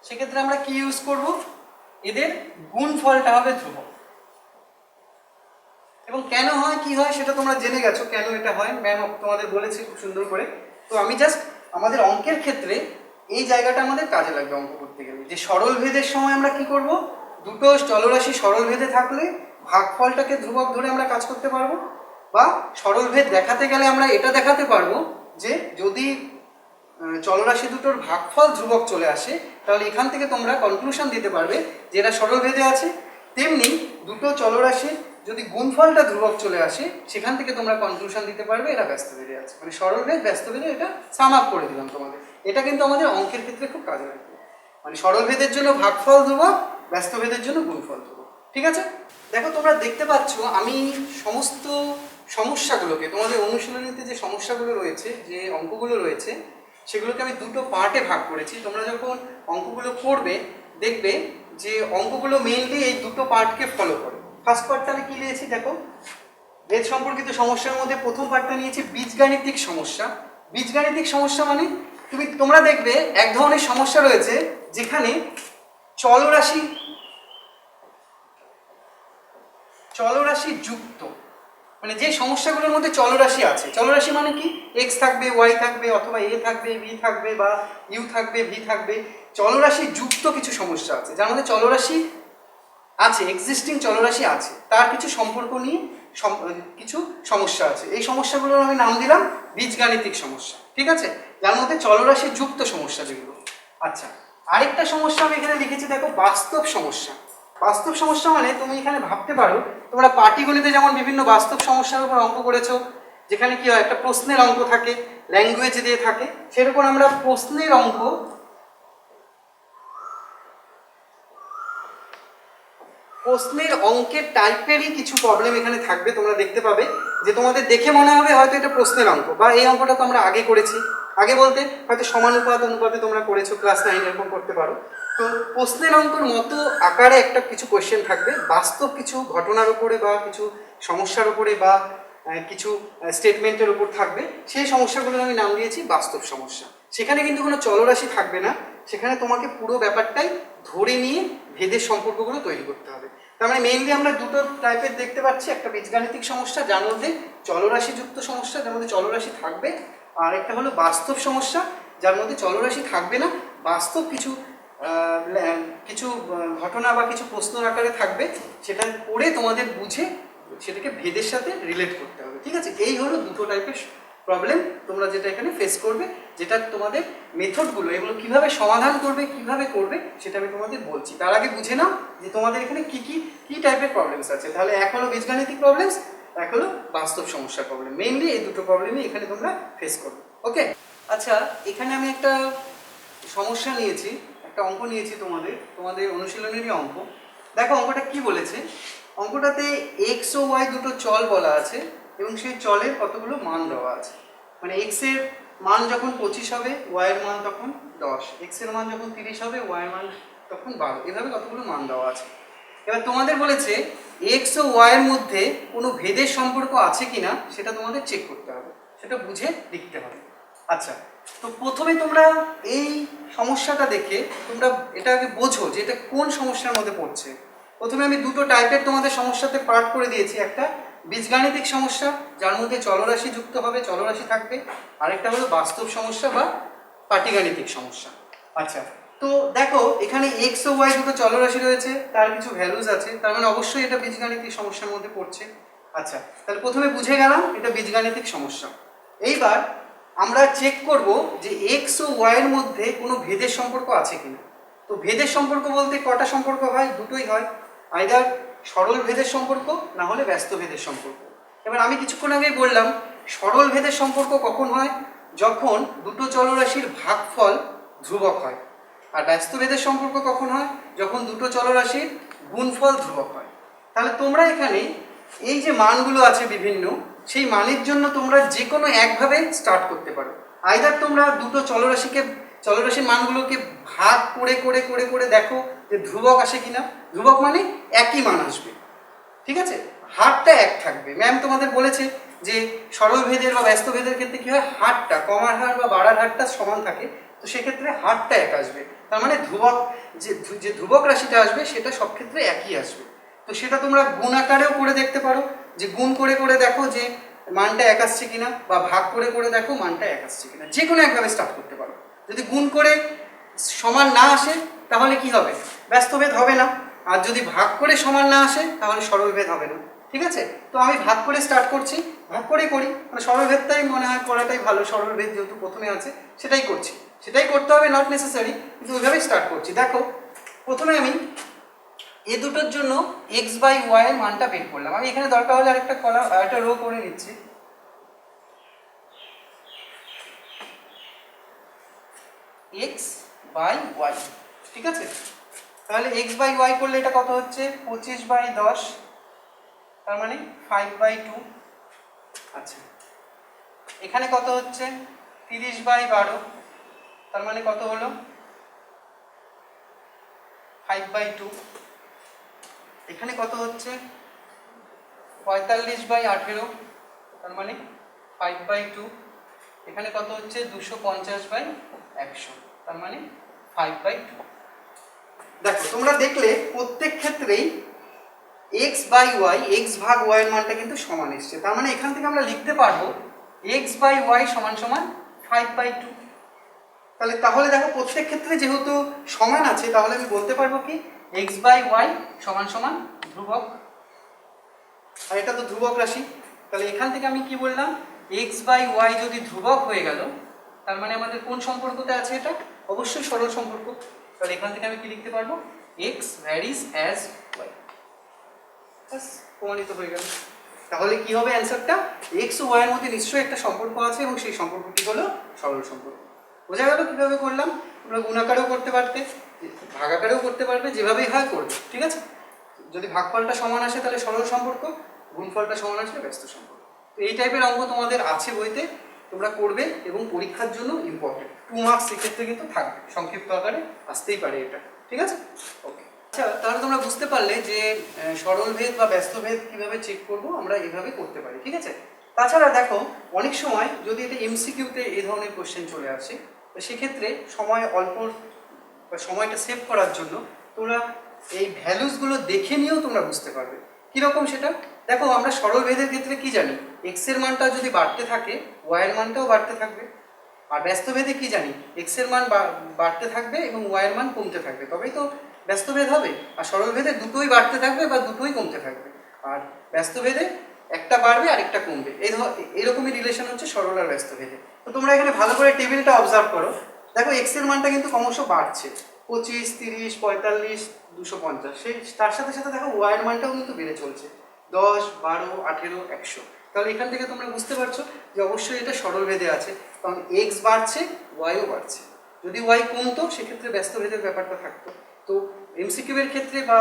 সেক্ষেত্রে আমরা কি ইউজ করব, এদের গুণফলটা হবে ধ্রুবক। এবং কেন হয় কি হয় সেটা তোমরা জেনে গেছো, কেন এটা হয় ম্যাম তোমাদের বলেছে খুব সুন্দর করে। তো আমি জাস্ট আমাদের অঙ্কের ক্ষেত্রে এই জায়গাটা আমাদের কাজে লাগবে অঙ্ক করতে গেলে, যে সরল ভেদের সময় আমরা কি করব, দুটো চলরাশি সরল ভেদে থাকলে ভাগফলটাকে ধ্রুবক ধরে আমরা কাজ করতে পারবো, বা সরল ভেদ দেখাতে গেলে আমরা এটা দেখাতে পারবো যে যদি চলরাশি দুটোর ভাগফল ধ্রুবক চলে আসে তাহলে এখান থেকে তোমরা কনক্লুশন দিতে পারবে যে এরা সরল ভেদে আছে। তেমনি দুটো চলরাশির যদি গুণফলটা ধ্রুবক চলে আসে সেখান থেকে তোমরা কনক্লুশন দিতে পারবে এরা ব্যস্ত ভেদে আছে। মানে সরল ভেদ ব্যস্ত ভেদে এটা সাম আপ করে দিলাম তোমাদের। এটা কিন্তু আমাদের অঙ্কের ক্ষেত্রে খুব কাজে লাগবে। মানে সরল ভেদের জন্য ভাগফল ধ্রুবক, ব্যস্ত ভেদের জন্য গুণফল ধ্রুবক। ঠিক আছে, দেখো তোমরা দেখতে পাচ্ছ আমি সমস্ত সমস্যাগুলোকে, তোমাদের অনুশীলনীতে যে সমস্যাগুলো রয়েছে, যে অঙ্কগুলো রয়েছে সেগুলোকে আমি দুটো পার্টে ভাগ করেছি। তোমরা যখন অঙ্কগুলো করবে দেখবে যে অঙ্কগুলো মেইনলি এই দুটো পার্টকে ফলো করে। ফার্স্ট পার্টটা আমি কি নিয়েছি দেখো, ভেদ সম্পর্কিত সমস্যার মধ্যে প্রথম পার্টটা নিয়েছি বীজগাণিতিক সমস্যা। বীজগাণিতিক সমস্যা মানে তোমরা দেখবে এক ধরনের সমস্যা রয়েছে যেখানে চলরাশি যুক্ত, মানে যে সমস্যাগুলোর মধ্যে চলরাশি আছে, চলরাশি মানে কি, এক্স থাকবে, ওয়াই থাকবে, অথবা এ থাকবে, বি থাকবে, বা ইউ থাকবে, ভি থাকবে, চলরাশি যুক্ত কিছু সমস্যা আছে যার মধ্যে চলরাশি আছে, এক্সিস্টিং চলরাশি আছে, তার কিছু সম্পর্ক নিয়ে কিছু সমস্যা আছে। এই সমস্যাগুলোর আমি নাম দিলাম বীজগাণিতিক সমস্যা। ঠিক আছে, যার মধ্যে চলরাশি যুক্ত সমস্যা যেগুলো। আচ্ছা, আরেকটা সমস্যা আমি এখানে লিখেছি দেখো, বাস্তব সমস্যা। বাস্তব সমস্যা মানে তুমি এখানে ভাবতে পারো তোমরা পাটিগণিতে যেমন বিভিন্ন বাস্তব সমস্যার উপর অঙ্ক করেছো, যেখানে কি হয় একটা প্রশ্নের অঙ্ক থাকে, ল্যাঙ্গুয়েজ দিয়ে থাকে, সেরকম আমরা প্রশ্নের অঙ্কের টাইপেরই কিছু প্রবলেম এখানে থাকবে। তোমরা দেখতে পাবে যে তোমাদের দেখে মনে হবে হয়তো এটা প্রশ্নের অঙ্ক, বা এই অঙ্কটা তো আমরা আগে করেছি, আগে বলতে হয়তো সমানুপাত অনুপাতে তোমরা করেছো, ক্লাস 9 এরকম করতে পারো। তো প্রশ্নের অঙ্কের মতো আকারে একটা কিছু কোয়েশ্চেন থাকবে, বাস্তব কিছু ঘটনার উপরে বা কিছু সমস্যার উপরে বা কিছু স্টেটমেন্টের উপর থাকবে। সেই সমস্যাগুলোর আমি নাম দিয়েছি বাস্তব সমস্যা। সেখানে কিন্তু কোনো চলরাশি থাকবে না, সেখানে তোমাকে পুরো ব্যাপারটাই ধরে নিয়ে ভেদের সম্পর্কগুলো তৈরি করতে হবে। তার মানে মেইনলি আমরা দুটো টাইপের দেখতে পাচ্ছি, একটা বীজগাণিতিক সমস্যা যার মধ্যে চলরাশি যুক্ত সমস্যা, যার মধ্যে চলরাশি থাকবে, আর একটা হলো বাস্তব সমস্যা যার মধ্যে চলরাশি থাকবে না, বাস্তব কিছু ঘটনা বা কিছু প্রশ্ন আকারে থাকবে, সেটা পড়ে তোমাদের বুঝে সেটাকে ভেদের সাথে রিলেট করতে হবে। ঠিক আছে, এই হলো দুটো টাইপের প্রবলেম তোমরা যেটা এখানে ফেস করবে, যেটা তোমাদের মেথডগুলো এগুলো কিভাবে সমাধান করবে, কিভাবে করবে সেটা আমি তোমাদের বলছি। তার আগে বুঝে নাও যে তোমাদের এখানে কি টাইপের প্রবলেমস আছে। তাহলে এক হলো বীজগাণিতিক প্রবলেমস, এক হলো বাস্তব সমস্যার প্রবলেম। মেইনলি এই দুটো প্রবলেমই এখানে তোমরা ফেস করবে। ওকে, আচ্ছা এখানে আমি একটা সমস্যা নিয়েছি, একটা অঙ্ক নিয়েছি তোমাদের অনুশীলনেরই অঙ্ক। দেখো অঙ্কটা কি বলেছে, অঙ্কটাতে এক্স ও ওয়াই দুটো চল বলা আছে এবং সেই চলের কতগুলো মান দেওয়া আছে। মানে এক্স এর মান যখন 25 হবে, ওয়াই এর মান তখন 10, এক্স এর মান যখন 30 হবে, ওয়াই এর মান তখন 12, এভাবে কতগুলো মান দেওয়া আছে। এবার তোমাদের বলেছে এক্স ও ওয়াই এর মধ্যে কোনো ভেদের সম্পর্ক আছে কিনা সেটা তোমাদের চেক করতে হবে, সেটা বুঝে লিখতে হবে। আচ্ছা, তো প্রথমে তোমরা এই সমস্যাটা দেখে তোমরা এটা আগে বোঝো যে এটা কোন সমস্যার মধ্যে পড়ছে। প্রথমে আমি দুটো টাইপের তোমাদের সমস্যাতে পার্ট করে দিয়েছি, একটা বীজগাণিতিক সমস্যা যার মধ্যে চলরাশি যুক্ত হবে, চলরাশি থাকবে, আরেকটা হলো বাস্তব সমস্যা বা পাটিগাণিতিক সমস্যা। আচ্ছা, তো দেখো এখানে এক্স ও ওয়াই দুটো চলরাশি রয়েছে, তার কিছু ভ্যালুজ আছে, তার মানে অবশ্যই এটা বীজগাণিতিক সমস্যার মধ্যে পড়ছে। আচ্ছা, তাহলে প্রথমে বুঝে গেলাম এটা বীজগাণিতিক সমস্যা। এইবার আমরা চেক করব যে এক্স ও ওয়াই এর মধ্যে কোনো ভেদের সম্পর্ক আছে কিনা। তো ভেদের সম্পর্ক বলতে কটা সম্পর্ক হয়, দুটোই হয়, আইদার সরল ভেদের সম্পর্ক না হলে ব্যস্ত ভেদের সম্পর্ক। এবার আমি কিছুক্ষণ আগেই বললাম সরল ভেদের সম্পর্ক কখন হয়, যখন দুটো চলরাশির ভাগফল ধ্রুবক হয়। আর ব্যস্ত ভেদের সম্পর্ক কখন হয়, যখন দুটো চলরাশির গুণফল ধ্রুবক হয়। তাহলে তোমরা এখানে এই যে মানগুলো আছে বিভিন্ন, সেই মানের জন্য তোমরা যে কোনো একভাবে স্টার্ট করতে পারো। আইদার তোমরা দুটো চলরাশির মানগুলোকে ভাগ করে করে করে করে দেখো যে ধ্রুবক আসে কিনা। ধ্রুবক মানে একই মান আসবে, ঠিক আছে, হারটা এক থাকবে। ম্যাম তোমাদের বলেছে যে সরল ভেদের বা ব্যস্ত ভেদের ক্ষেত্রে কি হয়, হারটা কমার হার বা বাড়ার হারটা সমান থাকে, তো সেক্ষেত্রে হারটা এক আসবে। তার মানে ধ্রুবক যে ধ্রুবক রাশিটা আসবে সেটা সব ক্ষেত্রে একই আসবে। তো সেটা তোমরা গুণ আকারেও করে দেখতে পারো, যে গুণ করে করে দেখো যে মানটা এক আসছে কিনা, বা ভাগ করে করে দেখো মানটা এক আসছে কিনা, যে কোনো একভাবে স্টার্ট করতে পারো। যদি গুণ করে সমান না আসে তাহলে কি হবে, ব্যস্তভেদ হবে না। আর যদি ভাগ করে সমান না আসে তাহলে সরলভেদ হবে না, ঠিক আছে। তো আমি ভাগ করে স্টার্ট করছি, ভাগ করেই করি, মানে সরলভেদটাই মনে হয় করাটাই ভালো, সরলভেদ যেহেতু প্রথমে আছে সেটাই করছি, সেটাই করতে হবে, নট নেসেসারি, কিন্তু ওইভাবেই স্টার্ট করছি। দেখো প্রথমে আমি এ দুটোর জন্য এক্স বাই ওয়াই এর মানটা বের করলাম। আমি এখানে দরকার হলে আরেকটা কলাম আরেকটা রো করে নিচ্ছি। এক্স বাই ওয়াই, ঠিক আছে। তাহলে এক্স বাই ওয়াই করলে এটা কত হচ্ছে, 25/10, তার মানে 5/2। আচ্ছা, এখানে কত হচ্ছে 30/12, তার মানে কত হলো 5/2। এখানে কত হচ্ছে 45/18, তার মানে 5/2। এখানে কত হচ্ছে 250/100, তার মানে 5/2। দেখো তোমরা দেখলে প্রত্যেক ক্ষেত্রেই x বাই ওয়াই, এক্স ভাগ ওয়াই এর মানটা কিন্তু সমান এসছে। তার মানে এখান থেকে আমরা লিখতে পারবো এক্স বাই ওয়াই সমান সমান 5/2। তাহলে দেখো প্রত্যেক ক্ষেত্রে যেহেতু সমান আছে, তাহলে আমি বলতে পারবো কি এক্স বাই ওয়াই সমান সমান ধ্রুবক, আর এটা তো ধ্রুবক রাশি। তাহলে এখান থেকে আমি কি বললাম, এক্স বাই ওয়াই যদি ধ্রুবক হয়ে গেল, তার মানে আমাদের কোন সম্পর্কতে আছে, এটা অবশ্যই সরল সম্পর্ক। তাহলে এখান থেকে আমি কি লিখতে পারবো, এক্স ভ্যারিজ অ্যাজ ওয়াই, বাস প্রমাণিত হয়ে গেল। তাহলে কি হবে অ্যান্সারটা, এক্স ও ওয়াই এর মধ্যে নিশ্চয়ই একটা সম্পর্ক আছে এবং সেই সম্পর্কটি হলো সরল সম্পর্ক। বোঝা গেল কিভাবে করলাম। তোমরা গুণাকারেও করতে পারতে, ভাগাকারেও করতে পারবে, যেভাবেই হয় করবে, ঠিক আছে। যদি ভাগফলটা সমান আসে তাহলে সরল সম্পর্ক, গুণফলটা সমান আসলে ব্যস্ত সম্পর্ক। তো এই টাইপের অঙ্ক তোমাদের আছে বইতে, তোমরা করবে এবং পরীক্ষার জন্য ইম্পর্টেন্ট। 2 মার্কস সেক্ষেত্রে কিন্তু থাকবে, সংক্ষিপ্ত আকারে আসতেই পারে এটা, ঠিক আছে। ওকে, আচ্ছা তাহলে তোমরা বুঝতে পারলে যে সরল ভেদ বা ব্যস্ত ভেদ কীভাবে চেক করবো, আমরা এইভাবে করতে পারি, ঠিক আছে। তাছাড়া দেখো অনেক সময় যদি এটা এমসিকিউতে এই ধরনের কোশ্চেন চলে আসে, তো সেক্ষেত্রে সময় অল্প, সময়টা সেভ করার জন্য তোমরা এই ভ্যালুসগুলো দেখে নিয়েও তোমরা বুঝতে পারবে কীরকম সেটা। দেখো আমরা সরল ভেদের ক্ষেত্রে কি জানি, এক্স এর মানটা যদি বাড়তে থাকে ওয়াই এর মানটাও বাড়তে থাকবে। আর ব্যস্ত ভেদে কি জানি, এক্স এর মান বাড়তে থাকবে এবং ওয়াই এর মান কমতে থাকবে, তবেই তো ব্যস্ত ভেদ হবে। আর সরল ভেদে দুটোই বাড়তে থাকবে বা দুটোই কমতে থাকবে। আর ব্যস্ত ভেদে একটা বাড়বে আর একটা কমবে, এইরকমই রিলেশন হচ্ছে সরল আর ব্যস্ত ভেদে। তো তোমরা এখানে ভালো করে টেবিলটা অবজার্ভ করো। দেখো এক্স এর মানটা কিন্তু ক্রমশ বাড়ছে, 25, 30, 45, 250। সেই তার সাথে সাথে দেখো ওয়াই এর মানটাও কিন্তু বেড়ে চলছে, 10, 12, 18, 100। তাহলে এখান থেকে তোমরা বুঝতে পারছো যে অবশ্যই এটা সরল ভেদে আছে, কারণ এক্স বাড়ছে ওয়াইও বাড়ছে। যদি ওয়াই কমতো সেক্ষেত্রে ব্যস্ত ভেদের ব্যাপারটা থাকতো। তো এমসিকিউ এর ক্ষেত্রে বা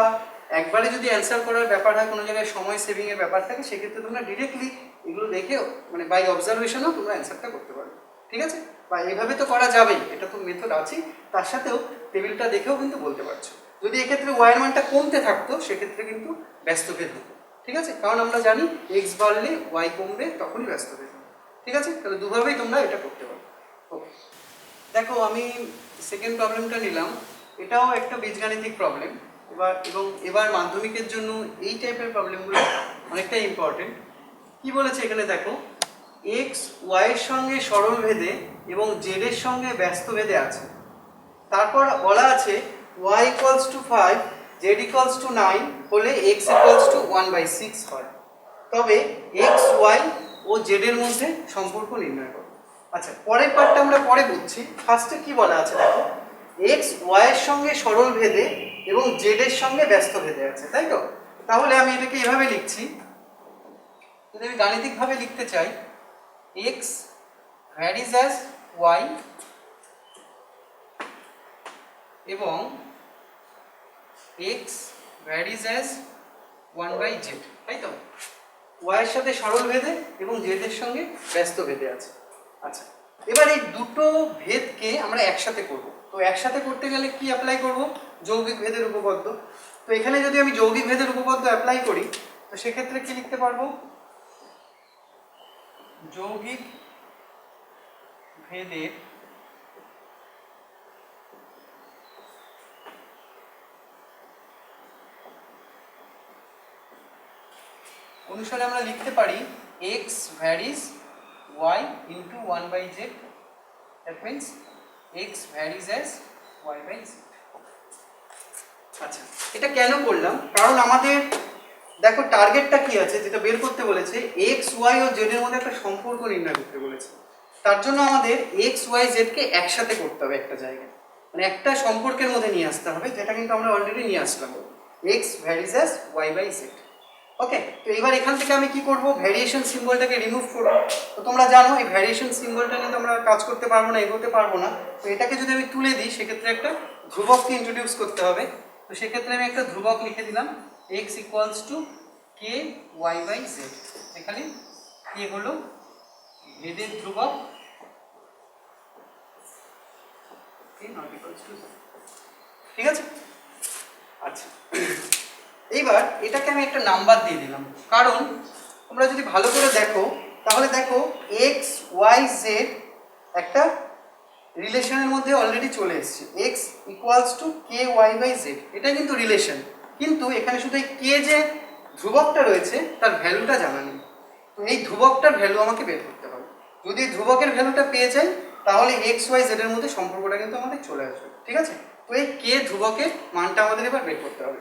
একবারে যদি অ্যান্সার করার ব্যাপার হয়, কোনো জায়গায় সময় সেভিং এর ব্যাপার থাকে, সেক্ষেত্রে তোমরা ডিরেক্টলি এগুলো দেখে মানে বাই অবজারভেশনও তোমরা অ্যান্সারটা করতে পারবে, ঠিক আছে। বা এইভাবে তো করা যাবেই, এটা তো মেথড আছেই, তার সাথেও টেবিলটা দেখেও কিন্তু বলতে পারছো। যদি এক্ষেত্রে ওয়াই এর মানটা কমতে থাকতো সেক্ষেত্রে কিন্তু ব্যস্তভেদ হতো, ঠিক আছে। কারণ আমরা জানি এক্স বাড়লে ওয়াই কমবে, তখনই ব্যস্তভেদ হবে, ঠিক আছে। তাহলে দুভাবেই তোমরা এটা করতে পারো। ওকে, দেখো আমি সেকেন্ড প্রবলেমটা নিলাম, এটাও একটা বীজগাণিতিক প্রবলেম। এবার মাধ্যমিকের জন্য এই টাইপের প্রবলেমগুলো অনেকটাই ইম্পর্টেন্ট। কি বলেছে এখানে দেখো, এক্স ওয়াইয়ের সঙ্গে সরল ভেদে এবং জেড এর সঙ্গে ব্যস্ত ভেদে আছে। তারপর বলা আছে y equals to 5, z equals to 9 হলে x equals to 1/6 হয়। তবে x, y ও z এর মধ্যে সম্পর্ক নির্ণয় করো। আচ্ছা, পরের পার্টটা আমরা পরে বুঝছি। ফার্স্টে কি বলা আছে দেখো, x y এর সঙ্গে সরল ভেদে এবং z এর সঙ্গে ব্যস্ত ভেদে আছে, তাই তো। তাহলে আমি এটাকে এভাবে লিখছি, যদি আমি গাণিতিকভাবে লিখতে চাই, x varies as y এবং x varies as 1/z, তাই তো। y এর সাথে সরল ভেদে এবং z এর সঙ্গে ব্যস্ত ভেদে আছে। আচ্ছা, এবার এই দুটো ভেদকে আমরা একসাথে করব। তো একসাথে করতে গেলে কি অ্যাপ্লাই করব? যৌগিক ভেদের উপপাদ্য। তো এখানে যদি আমি যৌগিক ভেদের উপপাদ্য অ্যাপ্লাই করি তো সেক্ষেত্রে কি লিখতে পারবো? যৌগিক ভেদের অনুসারে আমরা লিখতে পারি x varies y into 1/z, that means x varies as y/z। আচ্ছা, এটা কেন করলাম? কারণ আমাদের দেখো টার্গেটটা কি আছে, যেটা বের করতে বলেছে x y ও z এর মধ্যে একটা সম্পর্ক নির্ণয় করতে বলেছে। তার জন্য আমাদের x y z কে একসাথে করতে হবে একটা জায়গায়, মানে একটা সম্পর্কের মধ্যে নিয়ে আসতে হবে, যেটা কিন্তু আমরা অলরেডি নিয়ে আসলাম, x varies as y/z। ওকে, তো এবার এখান থেকে আমি কি করব? ভ্যারিয়েশন সিম্বলটাকে রিমুভ করব। তো তোমরা জানো এই ভ্যারিয়েশন সিম্বলটা নিয়ে তোমরা কাজ করতে পারবো না, এগোতে পারবো না। তো এটাকে যদি আমি তুলে দিই সেক্ষেত্রে একটা ধ্রুবককে ইন্ট্রোডিউস করতে হবে। তো সেক্ষেত্রে আমি একটা ধ্রুবক লিখে দিলাম x equals to K y/z। এখানে কি হলো? ভেদের ধ্রুবক, ঠিক আছে? আচ্ছা, এইবার এটাকে আমি একটা নাম্বার দিয়ে দিলাম, কারণ তোমরা যদি ভালো করে দেখো তাহলে দেখো x y z একটা রিলেশনের মধ্যে অলরেডি চলে এসেছে, x equals to K y/z। এটা কিন্তু রিলেশন, কিন্তু এখানে শুধু এই কে যে ধ্রুবকটা রয়েছে তার ভ্যালুটা জানা নেই। তো এই ধ্রুবকটার ভ্যালু আমাকে বের করতে হবে। যদি এই ধ্রুবকের ভ্যালুটা পেয়ে যাই তাহলে x y z এর মধ্যে সম্পর্কটা কিন্তু আমাদের চলে আসবে, ঠিক আছে? তো এই কে ধ্রুবকের মানটা আমাদের এবার বের করতে হবে।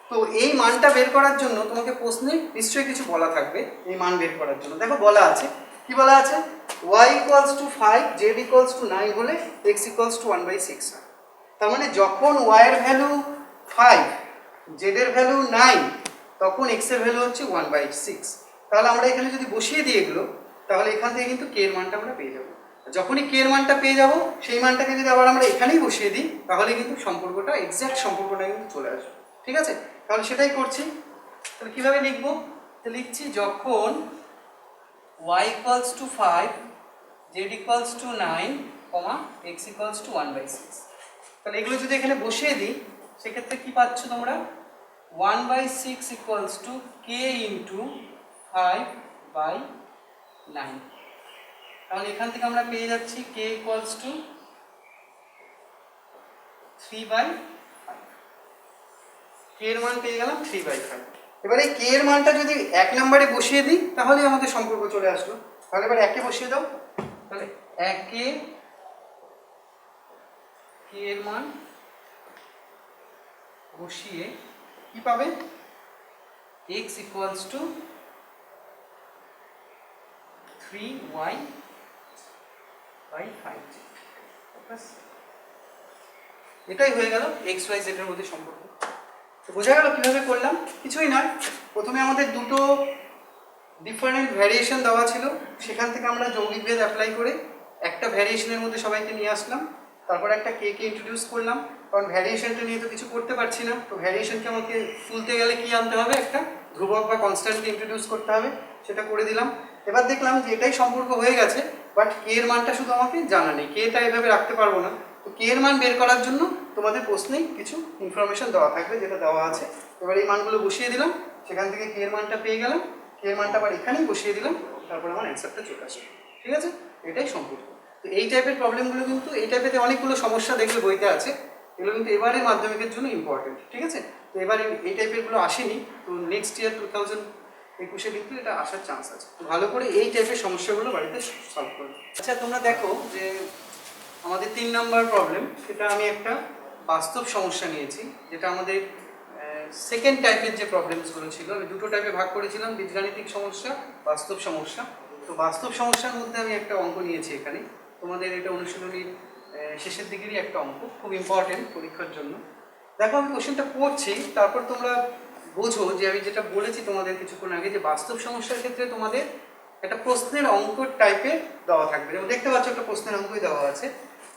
তো এই মানটা বের করার জন্য তোমাকে প্রশ্নে নিশ্চয়ই কিছু বলা থাকবে এই মান বের করার জন্য। দেখো বলা আছে, কি বলা আছে? y equals to 5, z equals to 9 হলে x ইকুয়ালস টু 1/6 হয়। তার মানে যখন y এর ভ্যালু 5, z এর ভ্যালু 9, তখন x এর ভ্যালু হচ্ছে 1/6। তাহলে আমরা এখানে যদি বসিয়ে দিই এগুলো, তাহলে এখান থেকে কিন্তু k এর মানটা আমরা পেয়ে যাব। যখনই k এর মানটা পেয়ে যাব, সেই মানটাকে যদি আবার আমরা এখানেই বসিয়ে দিই তাহলে কিন্তু সম্পর্কটা, এক্সাক্ট সম্পর্কটা কিন্তু চলে আসবে, ঠিক আছে? তাহলে সেটাই করছি। তাহলে কীভাবে লিখবো? তো লিখছি যখন y equals to 5, z equals to 9, x equals to 1/6। তাহলে এগুলো যদি এখানে বসিয়ে দিই সেক্ষেত্রে কি পাচ্ছ তোমরা? 1/6 ইকুয়ালস টু k ইন্টু 5/9। তাহলে এখান থেকে আমরা পেয়ে যাচ্ছি k ইকুয়ালস টু 3/5। k এর মান পেয়ে গেলাম 3/5। এবারে k এর মানটা যদি 1 নম্বরে বসিয়ে দিই তাহলেই আমাদের সম্পর্ক চলে আসলো। তাহলে এবার 1 এ বসিয়ে দাও। তাহলে 1 এ k এর মান বসিয়ে কি পাবে? x equals to 3y/5। এটাই হয়ে গেল x y z এর মধ্যে সম্পর্ক। তো বোঝা গেল কিভাবে করলাম? কিছুই নয়, প্রথমে আমাদের দুটো ডিফারেন্ট ভ্যারিয়েশন দেওয়া ছিল, সেখান থেকে আমরা যৌগিক ভেদ অ্যাপ্লাই করে একটা ভ্যারিয়েশনের মধ্যে সবাইকে নিয়ে আসলাম। তারপর একটা কে ইন্ট্রোডিউস করলাম, কারণ ভ্যারিয়েশনটা নিয়ে তো কিছু করতে পারছি না। তো ভ্যারিয়েশনকে আমাকে তুলতে গেলে কি আনতে হবে? একটা ধ্রুবক বা কনস্ট্যান্টকে ইন্ট্রোডিউস করতে হবে, সেটা করে দিলাম। এবার দেখলাম যে এটাই সম্পর্ক হয়ে গেছে, বাট কে এর মানটা শুধু আমাকে জানা নেই, কেটা এভাবে রাখতে পারবো না। তো কে এর মান বের করার জন্য তোমাদের প্রশ্নেই কিছু ইনফরমেশন দেওয়া থাকবে, যেটা দেওয়া আছে। এবার এই মানগুলো বসিয়ে দিলাম, সেখান থেকে কে এর মানটা পেয়ে গেলাম, কে এর মানটা আবার এখানেই বসিয়ে দিলাম, তারপর আমার অ্যান্সারটা চলে আসবে, ঠিক আছে? এটাই সম্পর্ক। তো এই টাইপের প্রবলেমগুলো কিন্তু, এই টাইপের অনেকগুলো সমস্যা দেখলে বইতে আছে, এগুলো কিন্তু এবারের মাধ্যমিকের জন্য ইম্পর্টেন্ট, ঠিক আছে? তো এবারে এই টাইপেরগুলো আসেনি, তো নেক্সট ইয়ার 2021-এ কিন্তু এটা আসার চান্স আছে। তো ভালো করে এই টাইপের সমস্যাগুলো বাড়িতে সলভ করবে। আচ্ছা, তোমরা দেখো যে আমাদের 3 নম্বর প্রবলেম, সেটা আমি একটা বাস্তব সমস্যা নিয়েছি, যেটা আমাদের সেকেন্ড টাইপের যে প্রবলেমসগুলো ছিল, আমি দুটো টাইপে ভাগ করেছিলাম, বীজগাণিতিক সমস্যা, বাস্তব সমস্যা। তো বাস্তব সমস্যার মধ্যে আমি একটা অঙ্ক নিয়েছি এখানে, তোমাদের এটা অনুশীলনীর শেষের দিকেরই একটা অঙ্ক, খুব ইম্পর্টেন্ট পরীক্ষার জন্য। দেখো আমি কোশ্চেনটা পড়ছি, তারপর তোমরা বোঝো যে আমি যেটা বলেছি তোমাদের কিছুক্ষণ আগে, যে বাস্তব সমস্যার ক্ষেত্রে তোমাদের একটা প্রশ্নের অঙ্ক টাইপের দেওয়া থাকবে, যেমন দেখতে পাচ্ছ একটা প্রশ্নের অঙ্কই দেওয়া আছে।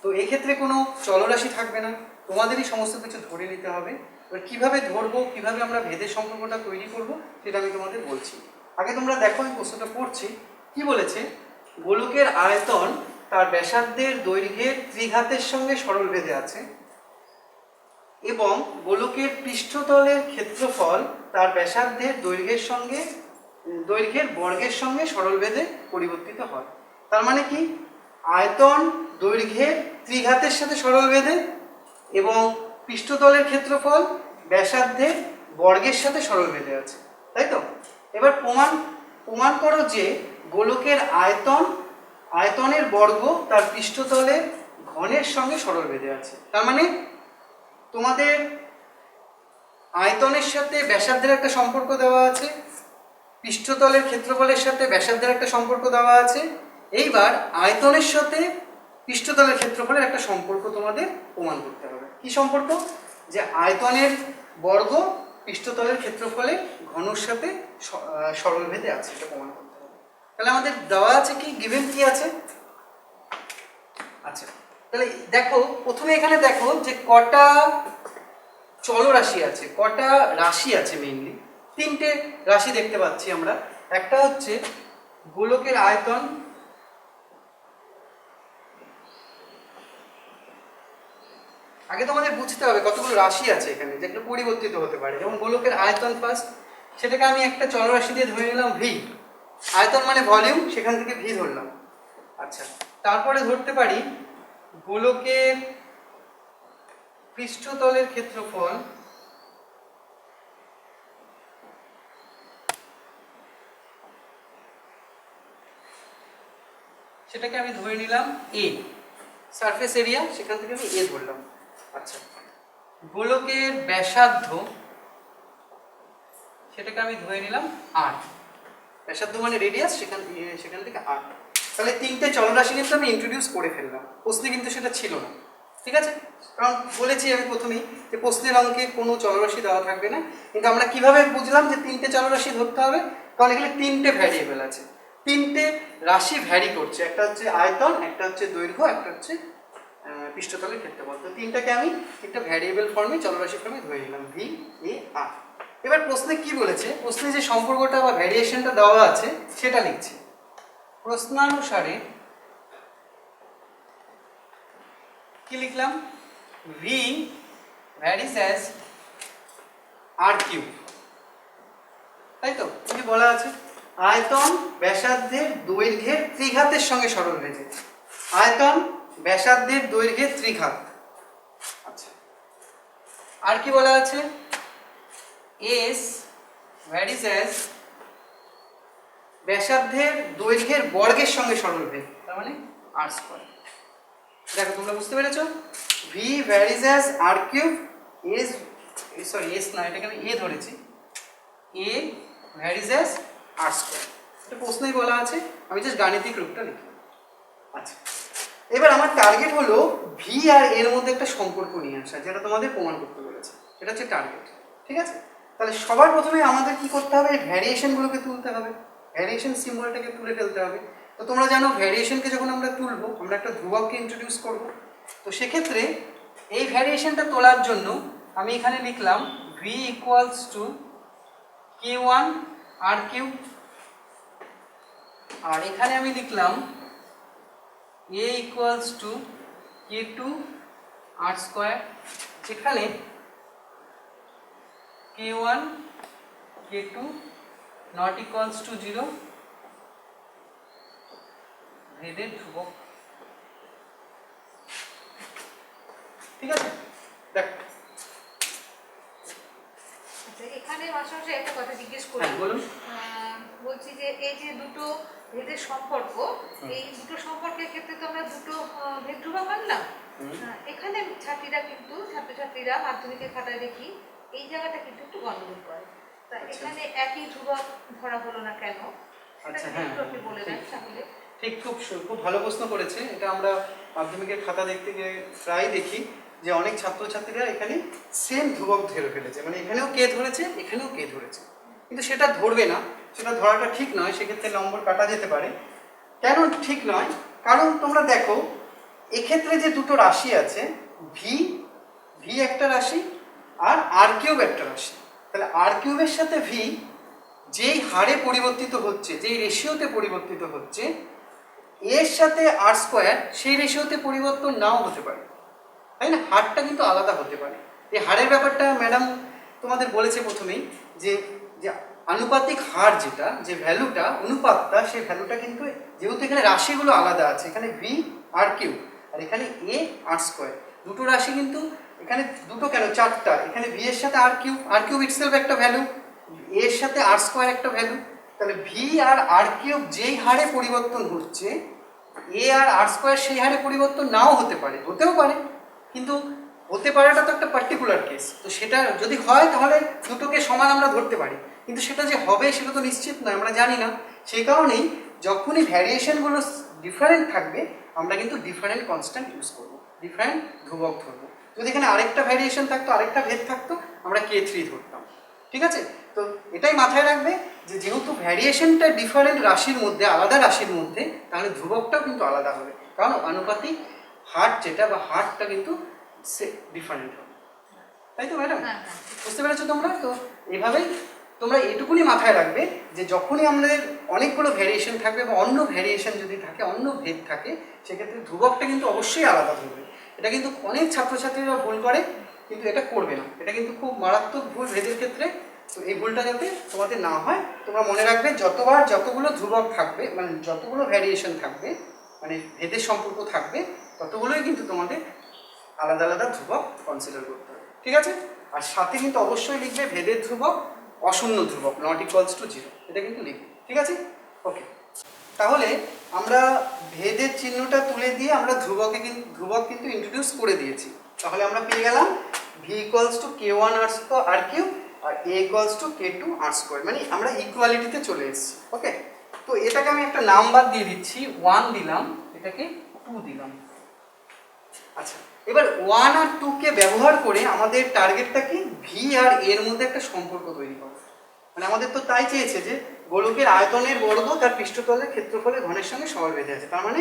তো এক্ষেত্রে কোনো চলরাশি থাকবে না, তোমাদেরই সমস্ত কিছু ধরে নিতে হবে। এবার কীভাবে ধরবো, কীভাবে আমরা ভেদের সম্পর্কটা তৈরি করব, সেটা আমি তোমাদের বলছি। আগে তোমরা দেখো, আমি প্রশ্নটা পড়ছি। কি বলেছে? গোলকের আয়তন তার ব্যাসার্ধের দৈর্ঘ্যের ত্রিঘাতের সঙ্গে সরলভেদে আছে এবং গোলকের পৃষ্ঠতলের ক্ষেত্রফল তার ব্যাসার্ধের দৈর্ঘ্যের বর্গের সঙ্গে সরলভেদে পরিবর্তিত হয়। তার মানে কি, আয়তন দৈর্ঘ্যের ত্রিঘাতের সাথে সরলভেদে এবং পৃষ্ঠতলের ক্ষেত্রফল ব্যাসার্ধের বর্গের সাথে সরলভেদে আছে, তাই তো? এবার প্রমাণ করো যে গোলকের আয়তনের বর্গ তার পৃষ্ঠতলের ঘনের সঙ্গে সরলভেদে আছে। তার মানে তোমাদের আয়তনের সাথে ব্যাসার্ধের একটা সম্পর্ক দেওয়া আছে, পৃষ্ঠতলের ক্ষেত্রফলের সাথে ব্যাসার্ধের একটা সম্পর্ক দেওয়া আছে। এইবার আয়তনের সাথে পৃষ্ঠতলের ক্ষেত্রফলের একটা সম্পর্ক তোমাদের প্রমাণ করতে হবে। কি সম্পর্ক? যে আয়তনের বর্গ পৃষ্ঠতলের ক্ষেত্রফলের ঘনর সাথে সরলভেদে আছে, এটা প্রমাণ করতে হবে। তাহলে আমাদের দেওয়া আছে কি, গিভেন কি আছে? আচ্ছা, তাহলে দেখো প্রথমে এখানে দেখো যে কটা চলরাশি আছে, কটা রাশি আছে। মেইনলি তিনটে রাশি দেখতে পাচ্ছি আমরা। একটা হচ্ছে গোলকের আয়তন, আগে তোমাদের বুঝতে হবে কতগুলো রাশি আছে এখানে যেগুলো পরিবর্তিত হতে পারে। যেমন গোলকের আয়তন ফার্স্ট, সেটাকে আমি একটা চলরাশি দিয়ে ধরে নিলাম ভি। আয়তন মানে ভলিউম, সেখান থেকে ভি ধরলাম। আচ্ছা, তারপরে ধরতে পারি গোলকের পৃষ্ঠতলের ক্ষেত্রফল, সেটাকে আমি ধরে নিলাম এ। সারফেস এরিয়া, সেখান থেকে আমি এ ধরলাম। আচ্ছা, গোলকের ব্যাসার্ধ, সেটাকে আমি ধরে নিলাম আর। ব্যাসার্ধ মানে রেডিয়াস, সেখান থেকে আর। তাহলে তিনটে চলরাশি কিন্তু আমি ইন্ট্রোডিউস করে ফেললাম। প্রশ্নে কিন্তু সেটা ছিল না, ঠিক আছে? কারণ বলেছি আমি প্রথমেই যে প্রশ্নের অঙ্কে কোনো চলরাশি দেওয়া থাকবে না। কিন্তু আমরা কিভাবে বুঝলাম যে তিনটে চলরাশি ধরতে হবে? কারণ এখানে তিনটে ভ্যারিয়েবল আছে, তিনটে রাশি ভ্যারি করছে। একটা হচ্ছে আয়তন, একটা হচ্ছে দৈর্ঘ্য, একটা হচ্ছে পৃষ্ঠতলের ক্ষেত্রফল। তো তিনটাকে আমি একটা ভ্যারিয়েবল ফর্মে, চলরাশি ফর্মে ধরে নিলাম ভি এ আর। এবার প্রশ্নে কি বলেছে? প্রশ্নে যে সম্পর্কটা বা ভ্যারিয়েশনটা দেওয়া আছে সেটা লিখছি। প্রশ্নানুসারে কি লিখলাম? ভি ভ্যারিজ অ্যাজ আর কিউব, তাই তো? কি বলা আছে? আয়তন ব্যাসার্ধের দৈর্ঘ্যের ত্রিঘাতের সঙ্গে সরলভেদে। আয়তন ব্যাসার্ধের দৈর্ঘ্যের ত্রিঘাত। আচ্ছা, আর কি বলা আছে? এস ভ্যারিজ অ্যাজ ব্যাসার্ধের দৈর্ঘ্যের বর্গের সঙ্গে সরলভেদ, তার মানে আর স্কয়ার। দেখো তোমরা বুঝতে পেরেছো? ভি ভ্যারিজ অ্যাজ আর কিউব, এস না, এটাকে আমি এ ধরেছি, এ ভ্যারিজ অ্যাজ আর স্কয়ার। এটা প্রশ্নেই বলা আছে, আমি জাস্ট গাণিতিক রূপটা লিখি। আচ্ছা, এবার আমার টার্গেট হলো ভি আর এর মধ্যে একটা সম্পর্ক নিয়ে আসা, যেটা তোমাদের প্রমাণ করতে বলেছে। সেটা হচ্ছে টার্গেট, ঠিক আছে? তাহলে সবার প্রথমে আমাদের কি করতে হবে? ভ্যারিয়েশনগুলোকে তুলতে হবে, ভ্যারিয়েশন সিম্বলটাকে তুলে ফেলতে হবে। তো তোমরা জানো ভ্যারিয়েশনকে যখন আমরা তুলবো, আমরা একটা ধ্রুবককে ইন্ট্রোডিউস করব। তো সেক্ষেত্রে এই ভ্যারিয়েশনটা তোলার জন্য আমি এখানে লিখলাম V equals to K1 R cube, আর এখানে আমি লিখলাম A equals to K2 R square, যেখানে K1 K2 not equals to 0 ভেদের ধ্রুবক। ঠিক আছে? দেখ আচ্ছা, এখানে মাস্টারমশাই একটা কথা জিজ্ঞেস করি। হ্যাঁ, বলুন। বলছি যে এই যে দুটো ভেদের সম্পর্ক, এই দুটো সম্পর্কের ক্ষেত্রে তো আমরা দুটো ভেদ ধ্রুবক আনলাম। এখানে ছাত্রছাত্রীরা মাধ্যমিকের খাতায় দেখি এই জায়গাটা কিন্তু একটু গন্ডগোল করে। তা এখানে একই ধ্রুবক ধরা হলো না কেন? আচ্ছা, সেটা হ্যাঁ, একটু আপনি বলে দেন তাহলে। ঠিক, খুব ভালো প্রশ্ন করেছে। এটা আমরা মাধ্যমিকের খাতা দেখতে গিয়ে প্রায় দেখি যে অনেক ছাত্রছাত্রীরা এখানে সেম ধ্রুবক ধরে ফেলেছে, মানে এখানেও কে ধরেছে, এখানেও কে ধরেছে, কিন্তু সেটা ধরবে না, সেটা ধরাটা ঠিক নয়। সেক্ষেত্রে নম্বর কাটা যেতে পারে। কেন ঠিক নয়? কারণ তোমরা দেখো এক্ষেত্রে যে দুটো রাশি আছে, ভি একটা রাশি আর আর কিউব একটা রাশি। তাহলে আর কিউবের সাথে ভি যেই হারে পরিবর্তিত হচ্ছে, যেই রেশিওতে পরিবর্তিত হচ্ছে, এর সাথে আর স্কোয়ার সেই রেশিওতে পরিবর্তন নাও হতে পারে, তাই না? হারটা কিন্তু আলাদা হতে পারে। এই হারের ব্যাপারটা ম্যাডাম তোমাদের বলেছে প্রথমেই যে যে আনুপাতিক হার যেটা, যে ভ্যালুটা, অনুপাতটা, সেই ভ্যালুটা কিন্তু যেহেতু এখানে রাশিগুলো আলাদা আছে, এখানে ভি আর কিউ আর এখানে এ আর স্কোয়ার, দুটো রাশি কিন্তু এখানে দুটো কেন চারটা, এখানে ভি এর সাথে আর কিউব ইটসেলফ একটা ভ্যালু, এর সাথে আর স্কোয়ার একটা ভ্যালু, তাহলে ভি আর আর কিউব যেই হারে পরিবর্তন হচ্ছে এ আর আর স্কোয়ার সেই হারে পরিবর্তন নাও হতে পারে, হতেও পারে, কিন্তু হতে পারাটা তো একটা পার্টিকুলার কেস। তো সেটা যদি হয় তাহলে দুটোকে সমান আমরা ধরতে পারি, কিন্তু সেটা যে হবে সেটা তো নিশ্চিত নয়, আমরা জানি না। সেই কারণেই যখনই ভ্যারিয়েশনগুলো ডিফারেন্ট থাকবে আমরা কিন্তু ডিফারেন্ট কনস্ট্যান্ট ইউজ করবো, ডিফারেন্ট ধ্রুবক ধরবো। যদি এখানে আরেকটা ভ্যারিয়েশন থাকতো, আরেকটা ভেদ থাকতো, আমরা K3 ধরতাম। ঠিক আছে? তো এটাই মাথায় রাখবে যে যেহেতু ভ্যারিয়েশনটা ডিফারেন্ট রাশির মধ্যে, আলাদা রাশির মধ্যে, তাহলে ধ্রুবকটাও কিন্তু আলাদা হবে, কারণ আনুপাতিক হার যেটা বা হারটা কিন্তু সে ডিফারেন্ট হবে, তাই তো ম্যাডাম? হ্যাঁ, বুঝতে পেরেছো তোমরা? তো এইভাবেই তোমরা এটুকুনি মাথায় রাখবে যে যখনই আমাদের অনেকগুলো ভ্যারিয়েশন থাকবে বা অন্য ভ্যারিয়েশন যদি থাকে, অন্য ভেদ থাকে, সেক্ষেত্রে ধ্রুবকটা কিন্তু অবশ্যই আলাদা ধরবে। এটা কিন্তু অনেক ছাত্রছাত্রীরা ভুল করে, কিন্তু এটা করবে না, এটা কিন্তু খুব মারাত্মক ভুল ভেদের ক্ষেত্রে। তো এই ভুলটা যাতে তোমাদের না হয় তোমরা মনে রাখবে, যতগুলো ধ্রুবক থাকবে, মানে যতগুলো ভ্যারিয়েশন থাকবে, মানে ভেদের সম্পর্ক থাকবে, ততগুলোই কিন্তু তোমাদের আলাদা আলাদা ধ্রুবক কনসিডার করতে হবে। ঠিক আছে? আর সাথে কিন্তু অবশ্যই লিখবে ভেদের ধ্রুবক অশূন্য ধ্রুবক, নট ইকুয়ালস টু 0, এটা কিন্তু লিখবে। ঠিক আছে? ওকে, তাহলে আমরা ভেদের চিহ্নটা তুলে দিয়ে আমরা ধ্রুবক কিন্তু ইন্ট্রোডিউস করে দিয়েছি। তাহলে আমরা পেয়ে গেলাম v equals to K1 r কিউ আর a equals to K2 r square, মানে আমরা ইকুয়ালিটিতে চলে এসেছি। ওকে, তো এটাকে আমি একটা নাম্বার দিয়ে দিচ্ছি, 1 দিলাম, এটাকে 2 দিলাম। আচ্ছা, এবার 1 আর 2 কে ব্যবহার করে আমাদের টার্গেটটা কি? ভি আর এর মধ্যে একটা সম্পর্ক তৈরি করা। মানে আমাদের তো তাই চেয়েছে যে গোলকের আয়তনের বর্গ তার পৃষ্ঠতলের ক্ষেত্রফলের ঘনের সঙ্গে সরল ভেদে আছে, তার মানে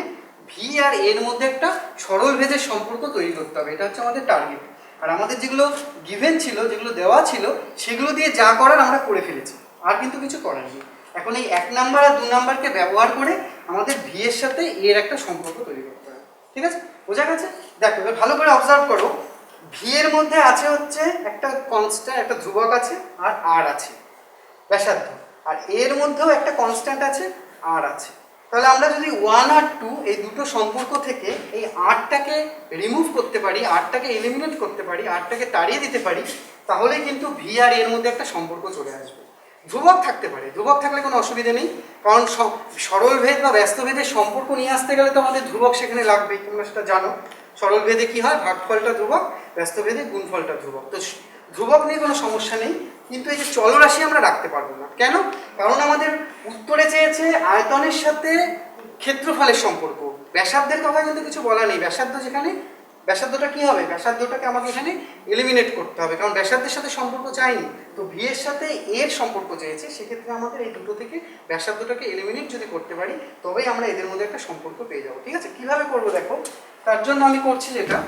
ভি আর এর মধ্যে একটা সরল ভেদের সম্পর্ক তৈরি করতে হবে, এটা হচ্ছে আমাদের টার্গেট। আর আমাদের যেগুলো গিভেন ছিল, যেগুলো দেওয়া ছিল, সেগুলো দিয়ে যা করার আমরা করে ফেলেছি, আর কিন্তু কিছু করার নেই। এখন এই 1 নাম্বার আর 2 নাম্বারকে ব্যবহার করে আমাদের ভি এর সাথে এর একটা সম্পর্ক তৈরি করতে হবে। ঠিক আছে? বোঝা গেছে? দেখো এবার ভালো করে অবজার্ভ করো, ভি এর মধ্যে আছে হচ্ছে একটা কনস্ট্যান্ট, একটা ধ্রুবক আছে, আর আর আছে ব্যাসার্ধ, আর এর মধ্যেও একটা কনস্ট্যান্ট আছে, আর আছে। তাহলে আমরা যদি 1 আর 2 এই দুটো সম্পর্ক থেকে এই আরটাকে রিমুভ করতে পারি, আরটাকে এলিমিনেট করতে পারি, আরটাকে তাড়িয়ে দিতে পারি, তাহলেই কিন্তু ভি আর এর মধ্যে একটা সম্পর্ক চলে আসবে। ধ্রুবক থাকতে পারে, ধ্রুবক থাকলে কোনো অসুবিধা নেই, কারণ সরল ভেদ বা ব্যস্ত ভেদের সম্পর্ক নিয়ে আসতে গেলে তো আমাদের ধ্রুবক সেখানে লাগবেই, তোমরা সেটা জানো। সরল ভেদে কি হয়? ভাগফলটা ধ্রুবক, ব্যস্ত ভেদে গুণফলটা ধ্রুবক। তো ধ্রুবক নিয়ে কোনো সমস্যা নেই, কিন্তু এই যে চলরাশি আমরা রাখতে পারবো না। কেন? কারণ আমাদের উত্তরে চেয়েছে আয়তনের সাথে ক্ষেত্রফলের সম্পর্ক, ব্যাসার্ধের কথা কিন্তু কিছু বলা নেই। ব্যাসার্ধ যেখানে, ব্যাসার্ধটা কি হবে? ব্যাসার্ধটাকে আমাকে এখানে এলিমিনেট করতে হবে, কারণ ব্যাসার্ধের সাথে সম্পর্ক চাইনি, তো ভি এর সাথে এর সম্পর্ক চেয়েছে। সেক্ষেত্রে আমাদের এই দুটো থেকে ব্যাসার্ধটাকে এলিমিনেট যদি করতে পারি, তবেই আমরা এদের মধ্যে একটা সম্পর্ক পেয়ে যাবো। ঠিক আছে? কিভাবে করবো দেখো, তার জন্য আমি করছি যেটা,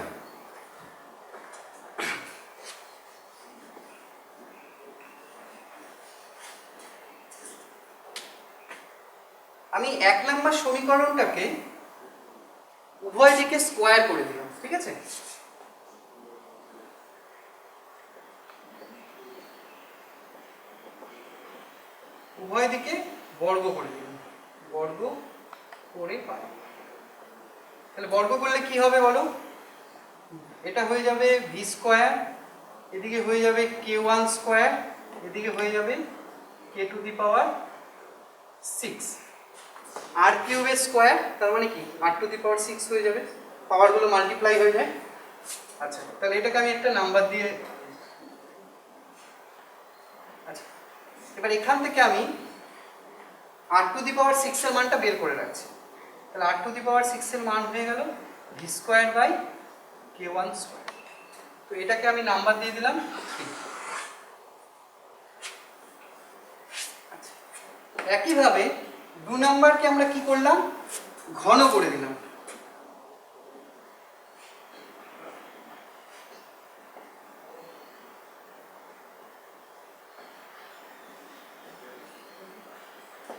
আমি 1 নম্বর সমীকরণটাকে উভয় দিকে স্কোয়ার করে দিলাম। ঠিক আছে? উভয় দিকে বর্গ করে দিলাম, বর্গ করে পাই। তাহলে বর্গ করলে কি হবে বলো? এটা হয়ে যাবে ভি স্কোয়ার, এদিকে হয়ে যাবে K1 স্কোয়ার, এদিকে হয়ে যাবে K2 6, আর কিউবের স্কোয়ার, তার মানে কি R2 6 হয়ে যাবে, পাওয়ারগুলো মাল্টিপ্লাই হয়ে যায়। আচ্ছা, তাহলে এটাকে আমি একটা নাম্বার দিয়ে, আচ্ছা এবার এখান থেকে আমি R2 এর মানটা বের করে রাখছি। তাহলে R2 এর মান হয়ে গেল V square by K1 square. তো এটাকে আমি নাম্বার দিয়ে দিলাম 3। আচ্ছা, একইভাবে 2 নাম্বারকে আমরা কি করলাম? ঘন করে দিলাম।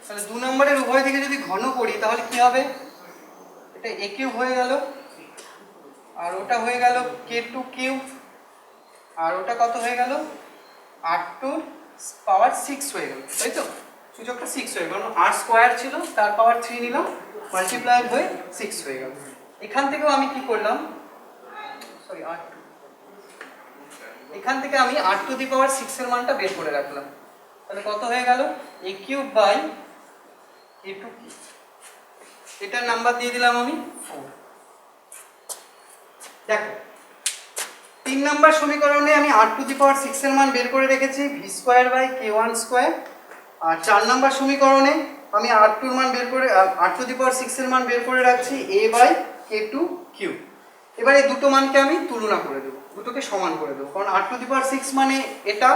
তাহলে 2 নম্বরের উভয় দিকে যদি ঘন করি তাহলে কি হবে? এটা a কিউব হয়ে গেল, আর ওটা হয়ে গেল k2 কিউব, আর ওটা কত হয়ে গেল r2 পাওয়ার 6 হয়ে গেল, তাই তো? সূচকটা 6 হয়ে গেল, r স্কয়ার ছিল তার পাওয়ার 3 নিলাম, মাল্টিপ্লাই হয়ে 6 হয়ে গেল। এখান থেকেও আমি কি করলাম, সরি r2, এখান থেকে আমি r টু দি পাওয়ার 6 এর মানটা বের করে রাখলাম। তাহলে কত হয়ে গেল a cube by k2 cube, এটার নাম্বার দিয়ে দিলাম আমি 4। দেখো 3 নাম্বার সমীকরণে আমি r টু দি পাওয়ার 6 এর মান বের করে রেখেছি v square by k1 square, আর 4 নাম্বার সমীকরণে আমি r2 এর মান বের করে r টু দি পাওয়ার 6 এর মান বের করে রাখছি a বাই k2 কিউব। এবার এই দুটো মানকে আমি তুলনা করে দেবো, দুটোকে সমান করে দেবো, কারণ r টু দি পাওয়ার 6 মানে এটা,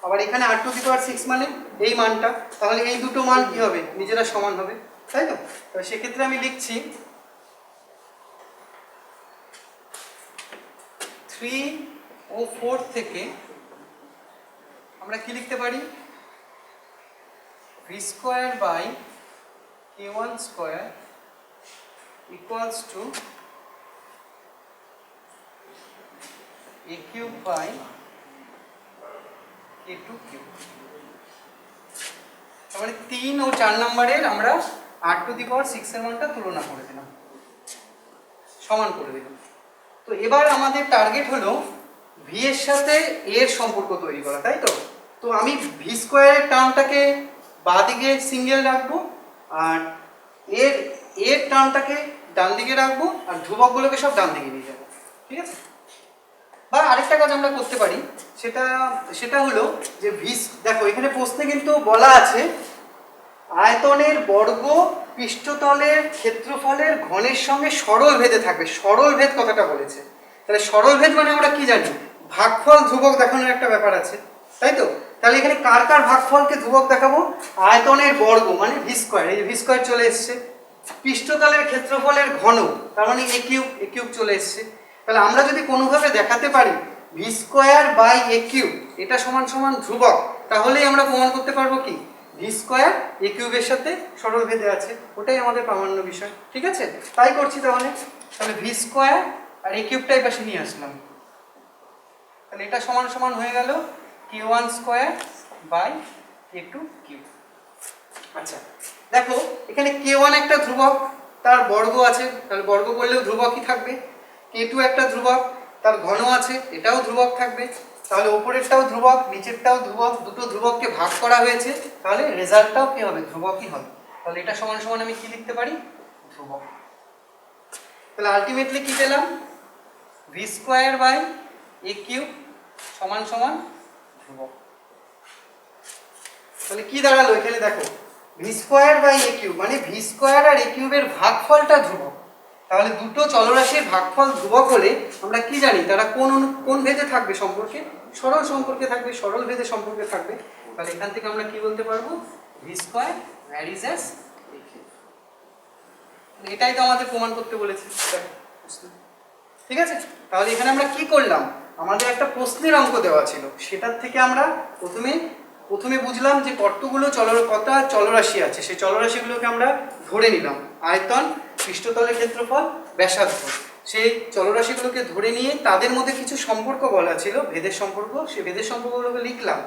আবার এখানে r টু দি পাওয়ার 6 মানে এই মানটা, তাহলে এই দুটো মান কি হবে, নিজেরা সমান হবে, তাই তো? তো সেক্ষেত্রে আমি লিখছি 3 ও 4 থেকে আমরা কি লিখতে পারি, v square by k1 square equals to a cube by k2 cube. তাহলে 3 ও 4 নম্বরের আমরা r টু দি পাওয়ার 6 এর মানটা তুলনা করে দিলাম, সমান করে দিলাম। তো এবার আমাদের টার্গেট হলো v এর সাথে a এর সম্পর্ক তৈরি করা, তাই তো? তো আমি v স্কয়ারের টার্মটাকে বাঁদিকে সিঙ্গেল রাখবো, আর এর টার্মটাকে ডান দিকে রাখবো, আর ধ্রুবকগুলোকে সব ডান দিকে নিয়ে যাবো, ঠিক আছে? বা আরেকটা কাজ আমরা করতে পারি, সেটা হলো যে দেখো এখানে প্রশ্নে কিন্তু বলা আছে আয়তনের বর্গ পৃষ্ঠতলের ক্ষেত্রফলের ঘনের সঙ্গে সরল ভেদে থাকবে। সরল ভেদ কথাটা বলেছে, তাহলে সরল ভেদ মানে আমরা কি জানি, ভাগফল ধ্রুবক দেখানোর একটা ব্যাপার আছে, তাই তো? তাহলে এখানে কার কার ভাগফলকে ধ্রুবক দেখাবো, আয়তনের বর্গ মানে ভি স্কয়ার, এই যে ভি স্কয়ার চলে এসছে, পৃষ্ঠতলের ক্ষেত্রফলের ঘন তার মানে এ কিউব চলে এসছে। তাহলে আমরা যদি কোনোভাবে দেখাতে পারি v square by a cube এটা সমান সমান ধ্রুবক, তাহলেই আমরা প্রমাণ করতে পারবো কি ভি স্কয়ার এ কিউবের সাথে সরল ভেদে আছে, ওটাই আমাদের প্রামাণ্য বিষয়, ঠিক আছে? তাই করছি। তাহলে ভি স্কয়ার আর এ কিউবটাই পাশে নিয়ে আসলাম, তাহলে এটা সমান সমান হয়ে গেল k1 square by k2 cube. আচ্ছা দেখো এখানে k1 একটা ধ্রুবক, তার বর্গ আছে, তাহলে বর্গ করলেও ধ্রুবকই থাকবে। k2 একটা ধ্রুবক, তার ঘন আছে, এটাও ধ্রুবক থাকবে। তাহলে উপরেরটাও ধ্রুবক, নিচেরটাও ধ্রুবক, দুটো ধ্রুবককে ভাগ করা হয়েছে, তাহলে রেজাল্টটাও কি হবে, ধ্রুবকই হবে। তাহলে এটা সমান সমান আমি কি লিখতে পারি, ধ্রুবক। তাহলে আলটিমেটলি কি পেলাম, v square by a cube সমান সমান ধ্রুবক। তাহলে কি দাঁড়ালো এখানে, দেখো v square by a cube মানে ভি স্কয়ার আর এ কিউবের ভাগফলটা ধ্রুবক। তাহলে দুটো চলরাশির ভাগফল ধ্রুবক হলে আমরা কি জানি, তারা কোন ভেদে থাকবে সম্পর্কে, সরল সম্পর্কে থাকবে, সরল ভেদে সম্পর্কে থাকবে। তাহলে এখান থেকে আমরা কি বলতে পারবো, V square varies as a cube. এটাই তো আমাদের প্রমাণ করতে বলেছে, ঠিক আছে? তাহলে এখানে আমরা কি করলাম, আমাদের একটা প্রশ্নের অঙ্ক দেওয়া ছিল, সেটার থেকে আমরা প্রথমে বুঝলাম যে কটা চলরাশি আছে, সেই চলরাশিগুলোকে আমরা ধরে নিলাম, আয়তন, পৃষ্ঠতলের ক্ষেত্রফল, ব্যাসার্ধ। সেই চলরাশিগুলোকে ধরে নিয়ে তাদের মধ্যে কিছু সম্পর্ক বলা ছিল, ভেদের সম্পর্ক, সেই ভেদের সম্পর্কগুলোকে লিখলাম।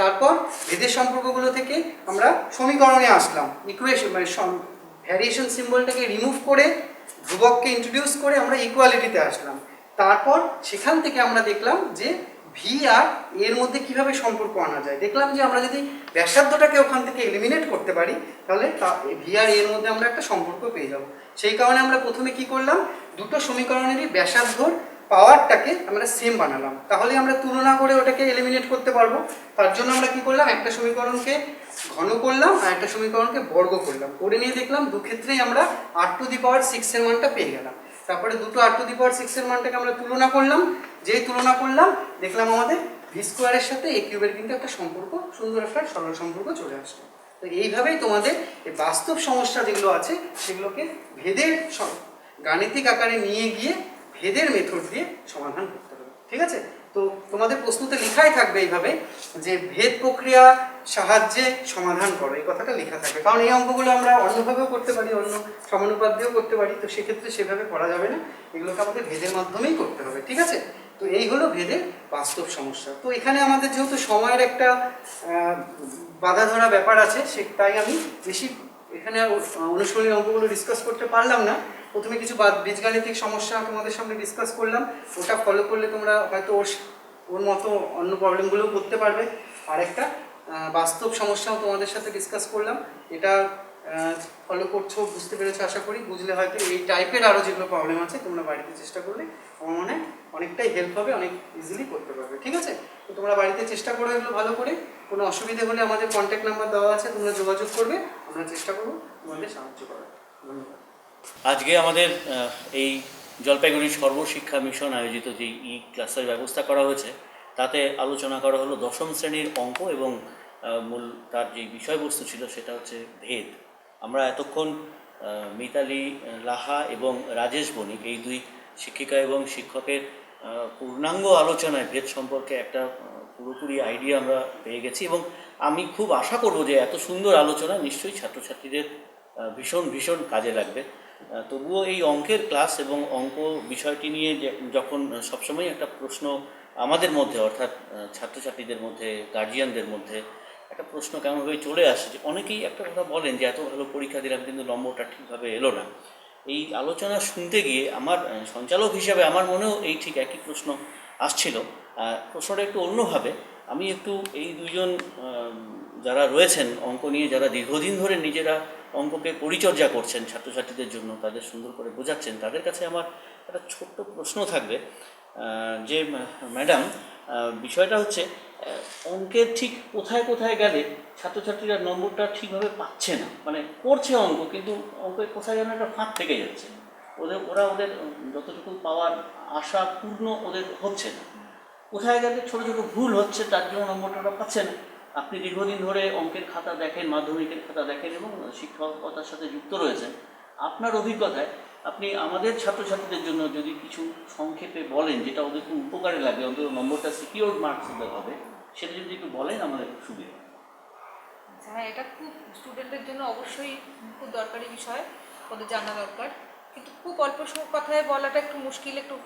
তারপর ভেদের সম্পর্কগুলো থেকে আমরা সমীকরণে আসলাম, ইকুয়েশন মানে ভ্যারিয়েশন সিম্বলটাকে রিমুভ করে ধ্রুবককে ইন্ট্রোডিউস করে আমরা ইকুয়ালিটিতে আসলাম। তারপর সেখান থেকে আমরা দেখলাম যে ভি আর এর মধ্যে কিভাবে সম্পর্ক আনা যায়। দেখলাম যে আমরা যদি ব্যাসার্ধটাকে ওখান থেকে এলিমিনেট করতে পারি, তাহলে ভি আর এর মধ্যে আমরা একটা সম্পর্ক পেয়ে যাব। সেই কারণে আমরা প্রথমে কি করলাম, দুটো সমীকরণেরই ব্যাসার্ধর পাওয়ারটাকে আমরা সেম বানালাম, তাহলে আমরা তুলনা করে ওটাকে এলিমিনেট করতে পারবো। তার জন্য আমরা কি করলাম, একটা সমীকরণকে ঘন করলাম আর একটা সমীকরণকে বর্গ করলাম, করে নিয়ে দেখলাম দুক্ষেত্রেই আমরা r টু দি পাওয়ার 6 এর মানটা পেয়ে গেলাম। তারপরে দুটো r টু দি পাওয়ার 6 এর মানটাকে আমরা তুলনা করলাম, যেই তুলনা করলাম দেখলাম আমাদের ভি স্কয়ারের সাথে এ কিউবের কিন্তু একটা সম্পর্ক, সুন্দর একটা সরল সম্পর্ক চলে আসলো। তো এইভাবেই তোমাদের এই বাস্তব সমস্যা যেগুলো আছে সেগুলোকে ভেদের গাণিতিক আকারে নিয়ে গিয়ে ভেদের মেথড দিয়ে সমাধান করতে হবে, ঠিক আছে? তো তোমাদের প্রশ্নতে লেখাই থাকবে এইভাবে যে ভেদ প্রক্রিয়া সাহায্যে সমাধান করো, এই কথাটা লেখা থাকবে। কারণ এই অঙ্কগুলো আমরা অন্যভাবেও করতে পারি, অন্য সমানুপাত দিয়েও করতে পারি, তো সেক্ষেত্রে সেভাবে করা যাবে না, এগুলোকে আমাদের ভেদের মাধ্যমেই করতে হবে, ঠিক আছে? তো এই হলো ভেদের বাস্তব সমস্যা। তো এখানে আমাদের যেহেতু সময়ের একটা বাধা ধরা ব্যাপার আছে, তাই আমি বেশি এখানে অনুশীলনী অঙ্কগুলো ডিসকাস করতে পারলাম না। প্রথমে কিছু বীজগাণিতিক সমস্যা তোমাদের সামনে ডিসকাস করলাম, ওটা ফলো করলে তোমরা হয়তো ওর মতো অন্য প্রবলেমগুলোও করতে পারবে। আর একটা বাস্তব সমস্যাও তোমাদের সাথে ডিসকাস করলাম, এটা ফলো করছো, বুঝতে পেরেছো আশা করি। বুঝলে হয়তো এই টাইপের আরও যেগুলো প্রবলেম আছে তোমরা বাড়িতে চেষ্টা করলে আমার মনে হয় অনেকটাই হেল্প হবে, অনেক ইজিলি করতে পারবে, ঠিক আছে? তো তোমরা বাড়িতে চেষ্টা করো এগুলো ভালো করে। কোনো অসুবিধে হলে আমাদের কন্ট্যাক্ট নাম্বার দেওয়া আছে, তোমরা যোগাযোগ করবে, আমরা চেষ্টা করবো তোমাদের সাহায্য করার। ধন্যবাদ। আজকে আমাদের এই জলপাইগুড়ি সর্বশিক্ষা মিশন আয়োজিত যে ক্লাসের ব্যবস্থা করা হয়েছে তাতে আলোচনা করা হলো দশম শ্রেণীর অঙ্ক এবং মূল তার যে বিষয়বস্তু ছিল সেটা হচ্ছে ভেদ। আমরা এতক্ষণ মিতালি লাহা এবং রাজেশ বণিক এই দুই শিক্ষিকা এবং শিক্ষকের পূর্ণাঙ্গ আলোচনায় ভেদ সম্পর্কে একটা পুরোপুরি আইডিয়া আমরা পেয়ে গেছি এবং আমি খুব আশা করব যে এত সুন্দর আলোচনা নিশ্চয়ই ছাত্রছাত্রীদের ভীষণ কাজে লাগবে। তবুও এই অঙ্কের ক্লাস এবং অঙ্ক বিষয়টি নিয়ে যখন সবসময় একটা প্রশ্ন আমাদের মধ্যে অর্থাৎ ছাত্রছাত্রীদের মধ্যে, গার্জিয়ানদের মধ্যে একটা প্রশ্ন কেমনভাবে চলে আসে যে অনেকেই একটা কথা বলেন যে এত ভালো পরীক্ষা দিলাম কিন্তু নম্বরটা ঠিকভাবে এলো না। এই আলোচনা শুনতে গিয়ে আমার সঞ্চালক হিসাবে আমার মনেও এই ঠিক একই প্রশ্ন আসছিল। প্রশ্নটা একটু অন্যভাবে, আমি একটু এই দুজন যারা রয়েছেন অঙ্ক নিয়ে, যারা দীর্ঘদিন ধরে নিজেরা অঙ্ককে পরিচর্যা করছেন ছাত্রছাত্রীদের জন্য, তাদের সুন্দর করে বোঝাচ্ছেন, তাদের কাছে আমার একটা ছোট্ট প্রশ্ন থাকবে যে ম্যাডাম, বিষয়টা হচ্ছে অঙ্কের ঠিক কোথায় কোথায় গেলে ছাত্রছাত্রীরা নম্বরটা ঠিকভাবে পাচ্ছে না, মানে করছে অঙ্ক কিন্তু অঙ্কের কোথায় যেন একটা ফাঁক থেকে যাচ্ছে, ওদের যতটুকু পাওয়ার আশা পূর্ণ ওদের হচ্ছে না, কোথায় গেলে ছোটো ছোটো ভুল হচ্ছে তার জন্য নম্বরটা ওরা পাচ্ছে না। আপনি দীর্ঘদিন ধরে অঙ্কের খাতা দেখেন, মাধ্যমিকের খাতা দেখেন এবং শিক্ষকতার সাথে যুক্ত রয়েছেন, আপনার অভিজ্ঞতায় আপনি আমাদের ছাত্রছাত্রীদের জন্য যদি কিছু সংক্ষেপে বলেন যেটা ওদের খুব উপকারে লাগে, অন্তত নম্বরটা সিকিউর মার্কস হবে, সেটা যদি একটু বলেন আমাদের খুব সুবিধা। হ্যাঁ, এটা খুব স্টুডেন্টদের জন্য অবশ্যই খুব দরকারি বিষয়, ওদের জানা দরকার, কিন্তু খুব অল্প কথায় বলাটা একটু মুশকিল, একটু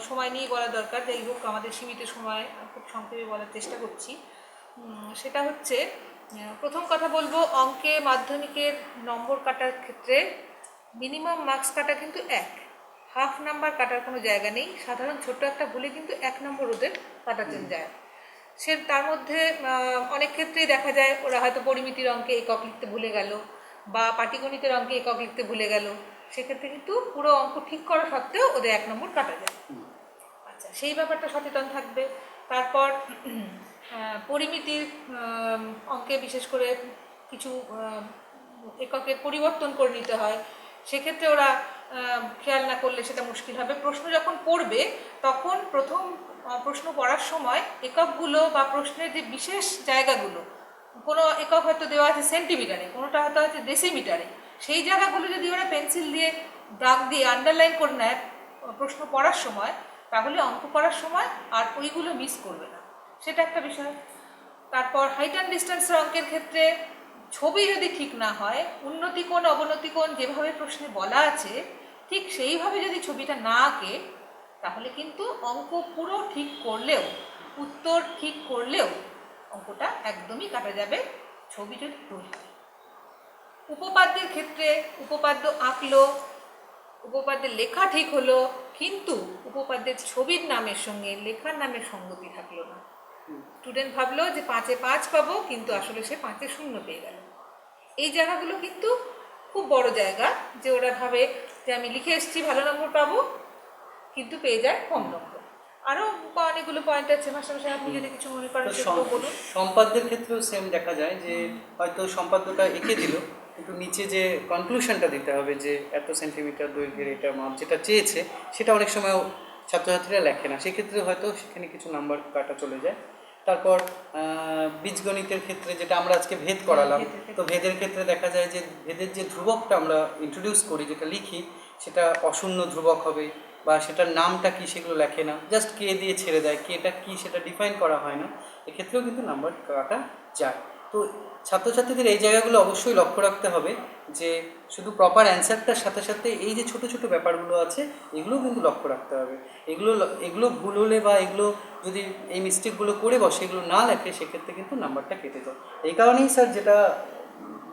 সময় নিয়ে বলা দরকার। যাই হোক, আমাদের সীমিত সময় খুব সংক্ষেপে বলার চেষ্টা করছি। সেটা হচ্ছে, প্রথম কথা বলবো, অঙ্কে মাধ্যমিকের নম্বর কাটার ক্ষেত্রে মিনিমাম মার্কস কাটা কিন্তু হাফ নাম্বার কাটার কোনো জায়গা নেই। সাধারণ ছোট্ট একটা ভুলে কিন্তু 1 নম্বর ওদের কাটাতে যায়। তার মধ্যে অনেক ক্ষেত্রেই দেখা যায় ওরা হয়তো পরিমিতির অঙ্কে একক লিখতে ভুলে গেল বা পাটিগণিতের অঙ্কে একক লিখতে ভুলে গেল, সেক্ষেত্রে কিন্তু পুরো অঙ্ক ঠিক করা সত্ত্বেও ওদের 1 নম্বর কাটা যায়। আচ্ছা, সেই ব্যাপারটা সচেতন থাকবে। তারপর পরিমিতির অঙ্কে বিশেষ করে কিছু এককের পরিবর্তন করে নিতে হয়, সেক্ষেত্রে ওরা খেয়াল না করলে সেটা মুশকিল হবে। প্রশ্ন যখন পড়বে তখন প্রথম প্রশ্ন পড়ার সময় এককগুলো বা প্রশ্নের যে বিশেষ জায়গাগুলো, কোনো একক হয়তো দেওয়া আছে সেন্টিমিটারে, কোনোটা হয়তো আছে ডেসিমিটারে, সেই জায়গাগুলো যদি ওরা পেন্সিল দিয়ে দাগ দিয়ে আন্ডারলাইন করে নেয় প্রশ্ন পড়ার সময়, তাহলে অঙ্ক করার সময় আর ওইগুলো মিস করবে না, সেটা একটা বিষয়। তারপর হাইট অ্যান্ড ডিস্টেন্সের অঙ্কের ক্ষেত্রে ছবি যদি ঠিক না হয়, উন্নতিকোণ অবনতিকোণ যেভাবে প্রশ্নে বলা আছে ঠিক সেইভাবে যদি ছবিটা না আঁকে, তাহলে কিন্তু অঙ্ক পুরো ঠিক করলেও, উত্তর ঠিক করলেও অঙ্কটা একদমই কাটা যাবে, ছবি যদি ভুল হয়। উপপাদ্যের ক্ষেত্রে উপপাদ্য আঁকলো, উপপাদ্যের লেখা ঠিক হলো, কিন্তু উপপাদ্যের ছবির নামের সঙ্গে লেখার নামের সঙ্গতি থাকলো না। স্টুডেন্ট ভাবলো যে 5-এ 5 পাবো, কিন্তু আসলে সে 5-এ 0 পেয়ে গেল। এই জায়গাগুলো কিন্তু খুব বড় জায়গা, যে ওরা ভাবে যে আমি লিখে এসেছি ভালো নম্বর পাবো, কিন্তু পেয়ে যায় কম নম্বর। আরও অনেকগুলো পয়েন্ট আছে, মাস্টারমশাই আপনি যদি কিছু মনে করেন সেটাও বলুন। সম্পাদ্যের ক্ষেত্রেও সেম দেখা যায় যে হয়তো সম্পাদ্যটা এঁকে দিল, কিন্তু নিচে যে কনক্লুশনটা দিতে হবে যে এত সেন্টিমিটার দৈর্ঘ্যের এটা মাপ যেটা চেয়েছে, সেটা অনেক সময় ছাত্রছাত্রীরা লেখে না, সেক্ষেত্রে হয়তো সেখানে কিছু নাম্বার কাটা চলে যায়। তারপর বীজগণিতের ক্ষেত্রে যেটা আমরা আজকে ভেদ করালাম, তো ভেদের ক্ষেত্রে দেখা যায় যে ভেদের যে ধ্রুবকটা আমরা ইন্ট্রোডিউস করি, যেটা লিখি, সেটা অশূন্য ধ্রুবক হবে, বা সেটার নামটা কি সেগুলো লেখে না, জাস্ট কে দিয়ে ছেড়ে দেয়, কেটা কি সেটা ডিফাইন করা হয় না, এক্ষেত্রেও কিন্তু নাম্বার কাটা যায়। তো ছাত্রছাত্রীদের এই জায়গাগুলো অবশ্যই লক্ষ্য রাখতে হবে যে শুধু প্রপার অ্যান্সারটার সাথে সাথে এই যে ছোটো ছোটো ব্যাপারগুলো আছে এগুলোও কিন্তু লক্ষ্য রাখতে হবে। এগুলো ভুল হলে বা এগুলো যদি এই মিস্টেকগুলো করে বসে, এগুলো না লেখে, সেক্ষেত্রে কিন্তু নাম্বারটা কেটে যায়। এই কারণেই স্যার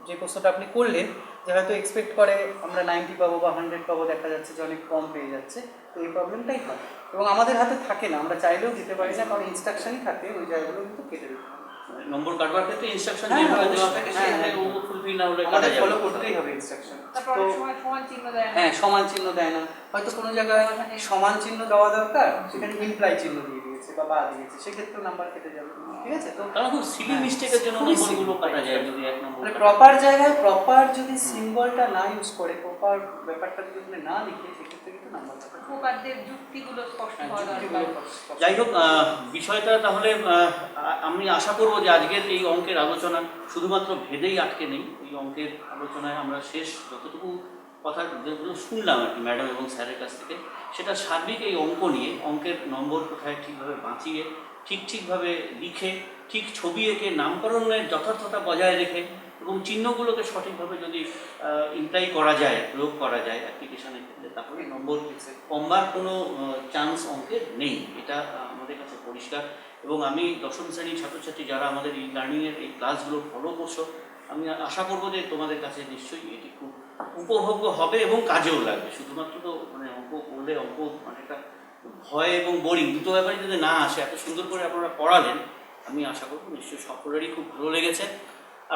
যে প্রশ্নটা আপনি করলেন যে হয়তো এক্সপেক্ট করে আমরা 90 পাবো বা 100 পাবো, দেখা যাচ্ছে যে অনেক কম পেয়ে যাচ্ছে, তো এই প্রবলেমটাই হয়। এবং আমাদের হাতে থাকে না, আমরা চাইলেও দিতে পারি না, কারণ ইনস্ট্রাকশনই থাকে ওই জায়গাগুলো কিন্তু কেটে দিতে হবে। নম্বর কাটবার ক্ষেত্রে ইনস্ট্রাকশন হ্যাঁ, যেভাবে দেওয়া অবশ্যই। থাকে হ্যাঁ, সেভাবে একদম। ও ফুলফিল না হলে কাটা আমাদের যাবে ফলো করতেই হবে ইনস্ট্রাকশন। তারপর তো অনেক সময় সমান চিহ্ন দেয় না। হ্যাঁ, সমান চিহ্ন দেয় না, হয়তো কোনো জায়গায় সমান চিহ্ন দেওয়া দরকার, সেখানে ইমপ্লাই চিহ্ন দিয়ে দিয়েছে বা দিয়েছে, সেক্ষেত্রেও নাম্বার কেটে যাবে। ঠিক আছে? তো কারণ খুব সিলি হ্যাঁ, মিস্টেকের জন্য খুবই নম্বরগুলো silly, কাটা যায় right. যদি এক নম্বর মানে কাটা। প্রপার জায়গায় প্রপার যদি সিম্বলটা না ইউজ করে, প্রপার ব্যাপারটা যদি ওখানে না লিখে, সেক্ষেত্রে কিন্তু নাম্বার কাটা যায়। উপপাদ্যের যুক্তিগুলো স্পষ্ট হওয়া যুক্তিগুলো দরকার। স্পষ্ট। যাই হোক, বিষয়টা তাহলে আমি আশা করব যে আজকের এই অঙ্কের আলোচনা শুধুমাত্র ভেদেই আটকে নেই। এই অঙ্কের আলোচনায় আমরা শেষ যতটুকু কথা যেগুলো শুনলাম আর কি ম্যাডাম এবং স্যারের কাছ থেকে, সেটা সার্বিক এই অঙ্ক নিয়ে, অঙ্কের নম্বর কোথায় ঠিকভাবে বাঁচিয়ে ঠিকভাবে লিখে, ঠিক ছবি এঁকে নামকরণের যথার্থতা বজায় রেখে এবং চিহ্নগুলোকে সঠিকভাবে যদি ইমপ্লাই করা যায়, প্রয়োগ করা যায় অ্যাপ্লিকেশনের ক্ষেত্রে, তাহলে নম্বর কমবার কোনো চান্স অঙ্কের নেই। এটা আমাদের কাছে পরিষ্কার। এবং আমি দশম শ্রেণীর ছাত্রছাত্রী যারা আমাদের এই লার্নিংয়ের এই ক্লাসগুলো ফলো করছো, আমি আশা করবো যে তোমাদের কাছে নিশ্চয়ই এটি খুব উপভোগ্য হবে এবং কাজেও লাগবে। শুধুমাত্র তো মানে অঙ্ক করলে অঙ্ক মানে একটা ভয় এবং বোরিং দুটো ব্যাপারই যদি না আসে, এত সুন্দর করে আপনারা পড়ালেন, আমি আশা করবো নিশ্চয়ই সকলেরই খুব ভালো লেগেছে।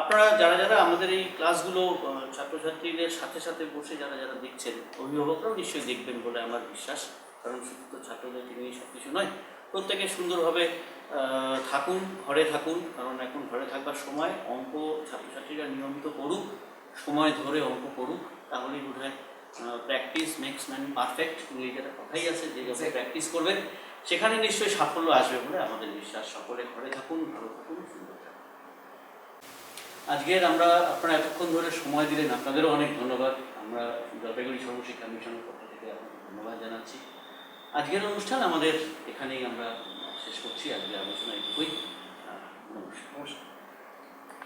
আপনারা যারা আমাদের এই ক্লাসগুলো ছাত্রছাত্রীদের সাথে সাথে বসে যারা দেখছেন, অভিভাবকরাও নিশ্চয়ই দেখবেন বলে আমার বিশ্বাস। কারণ শুধু তো ছাত্রদেরকে নিয়ে সব কিছু নয়, প্রত্যেকে সুন্দরভাবে থাকুন, ঘরে থাকুন, কারণ এখন ঘরে থাকবার সময়। অঙ্ক ছাত্রছাত্রীরা নিয়মিত করুক, সময় ধরে অঙ্ক করুক, তাহলেই বোধ হয় প্র্যাকটিস মেক্স ম্যান পারফেক্ট, ইংরেজিতে কথাই আছে, যে যত প্র্যাকটিস করবেন সেখানে নিশ্চয়ই সাফল্য আসবে বলে আমাদের বিশ্বাস। সকলে ঘরে থাকুন, ভালো থাকুন, সুন্দর থাকুন। আজকের আপনারা এতক্ষণ ধরে সময় দিলেন, আপনাদেরও অনেক ধন্যবাদ। আমরা জলপাইগুড়ি সর্বশিক্ষা মিশনের পক্ষ থেকে আপনাদের ধন্যবাদ জানাচ্ছি। আজকের অনুষ্ঠান আমাদের এখানেই আমরা শেষ করছি। আজকের আলোচনা এটুকুই। নমস্কার।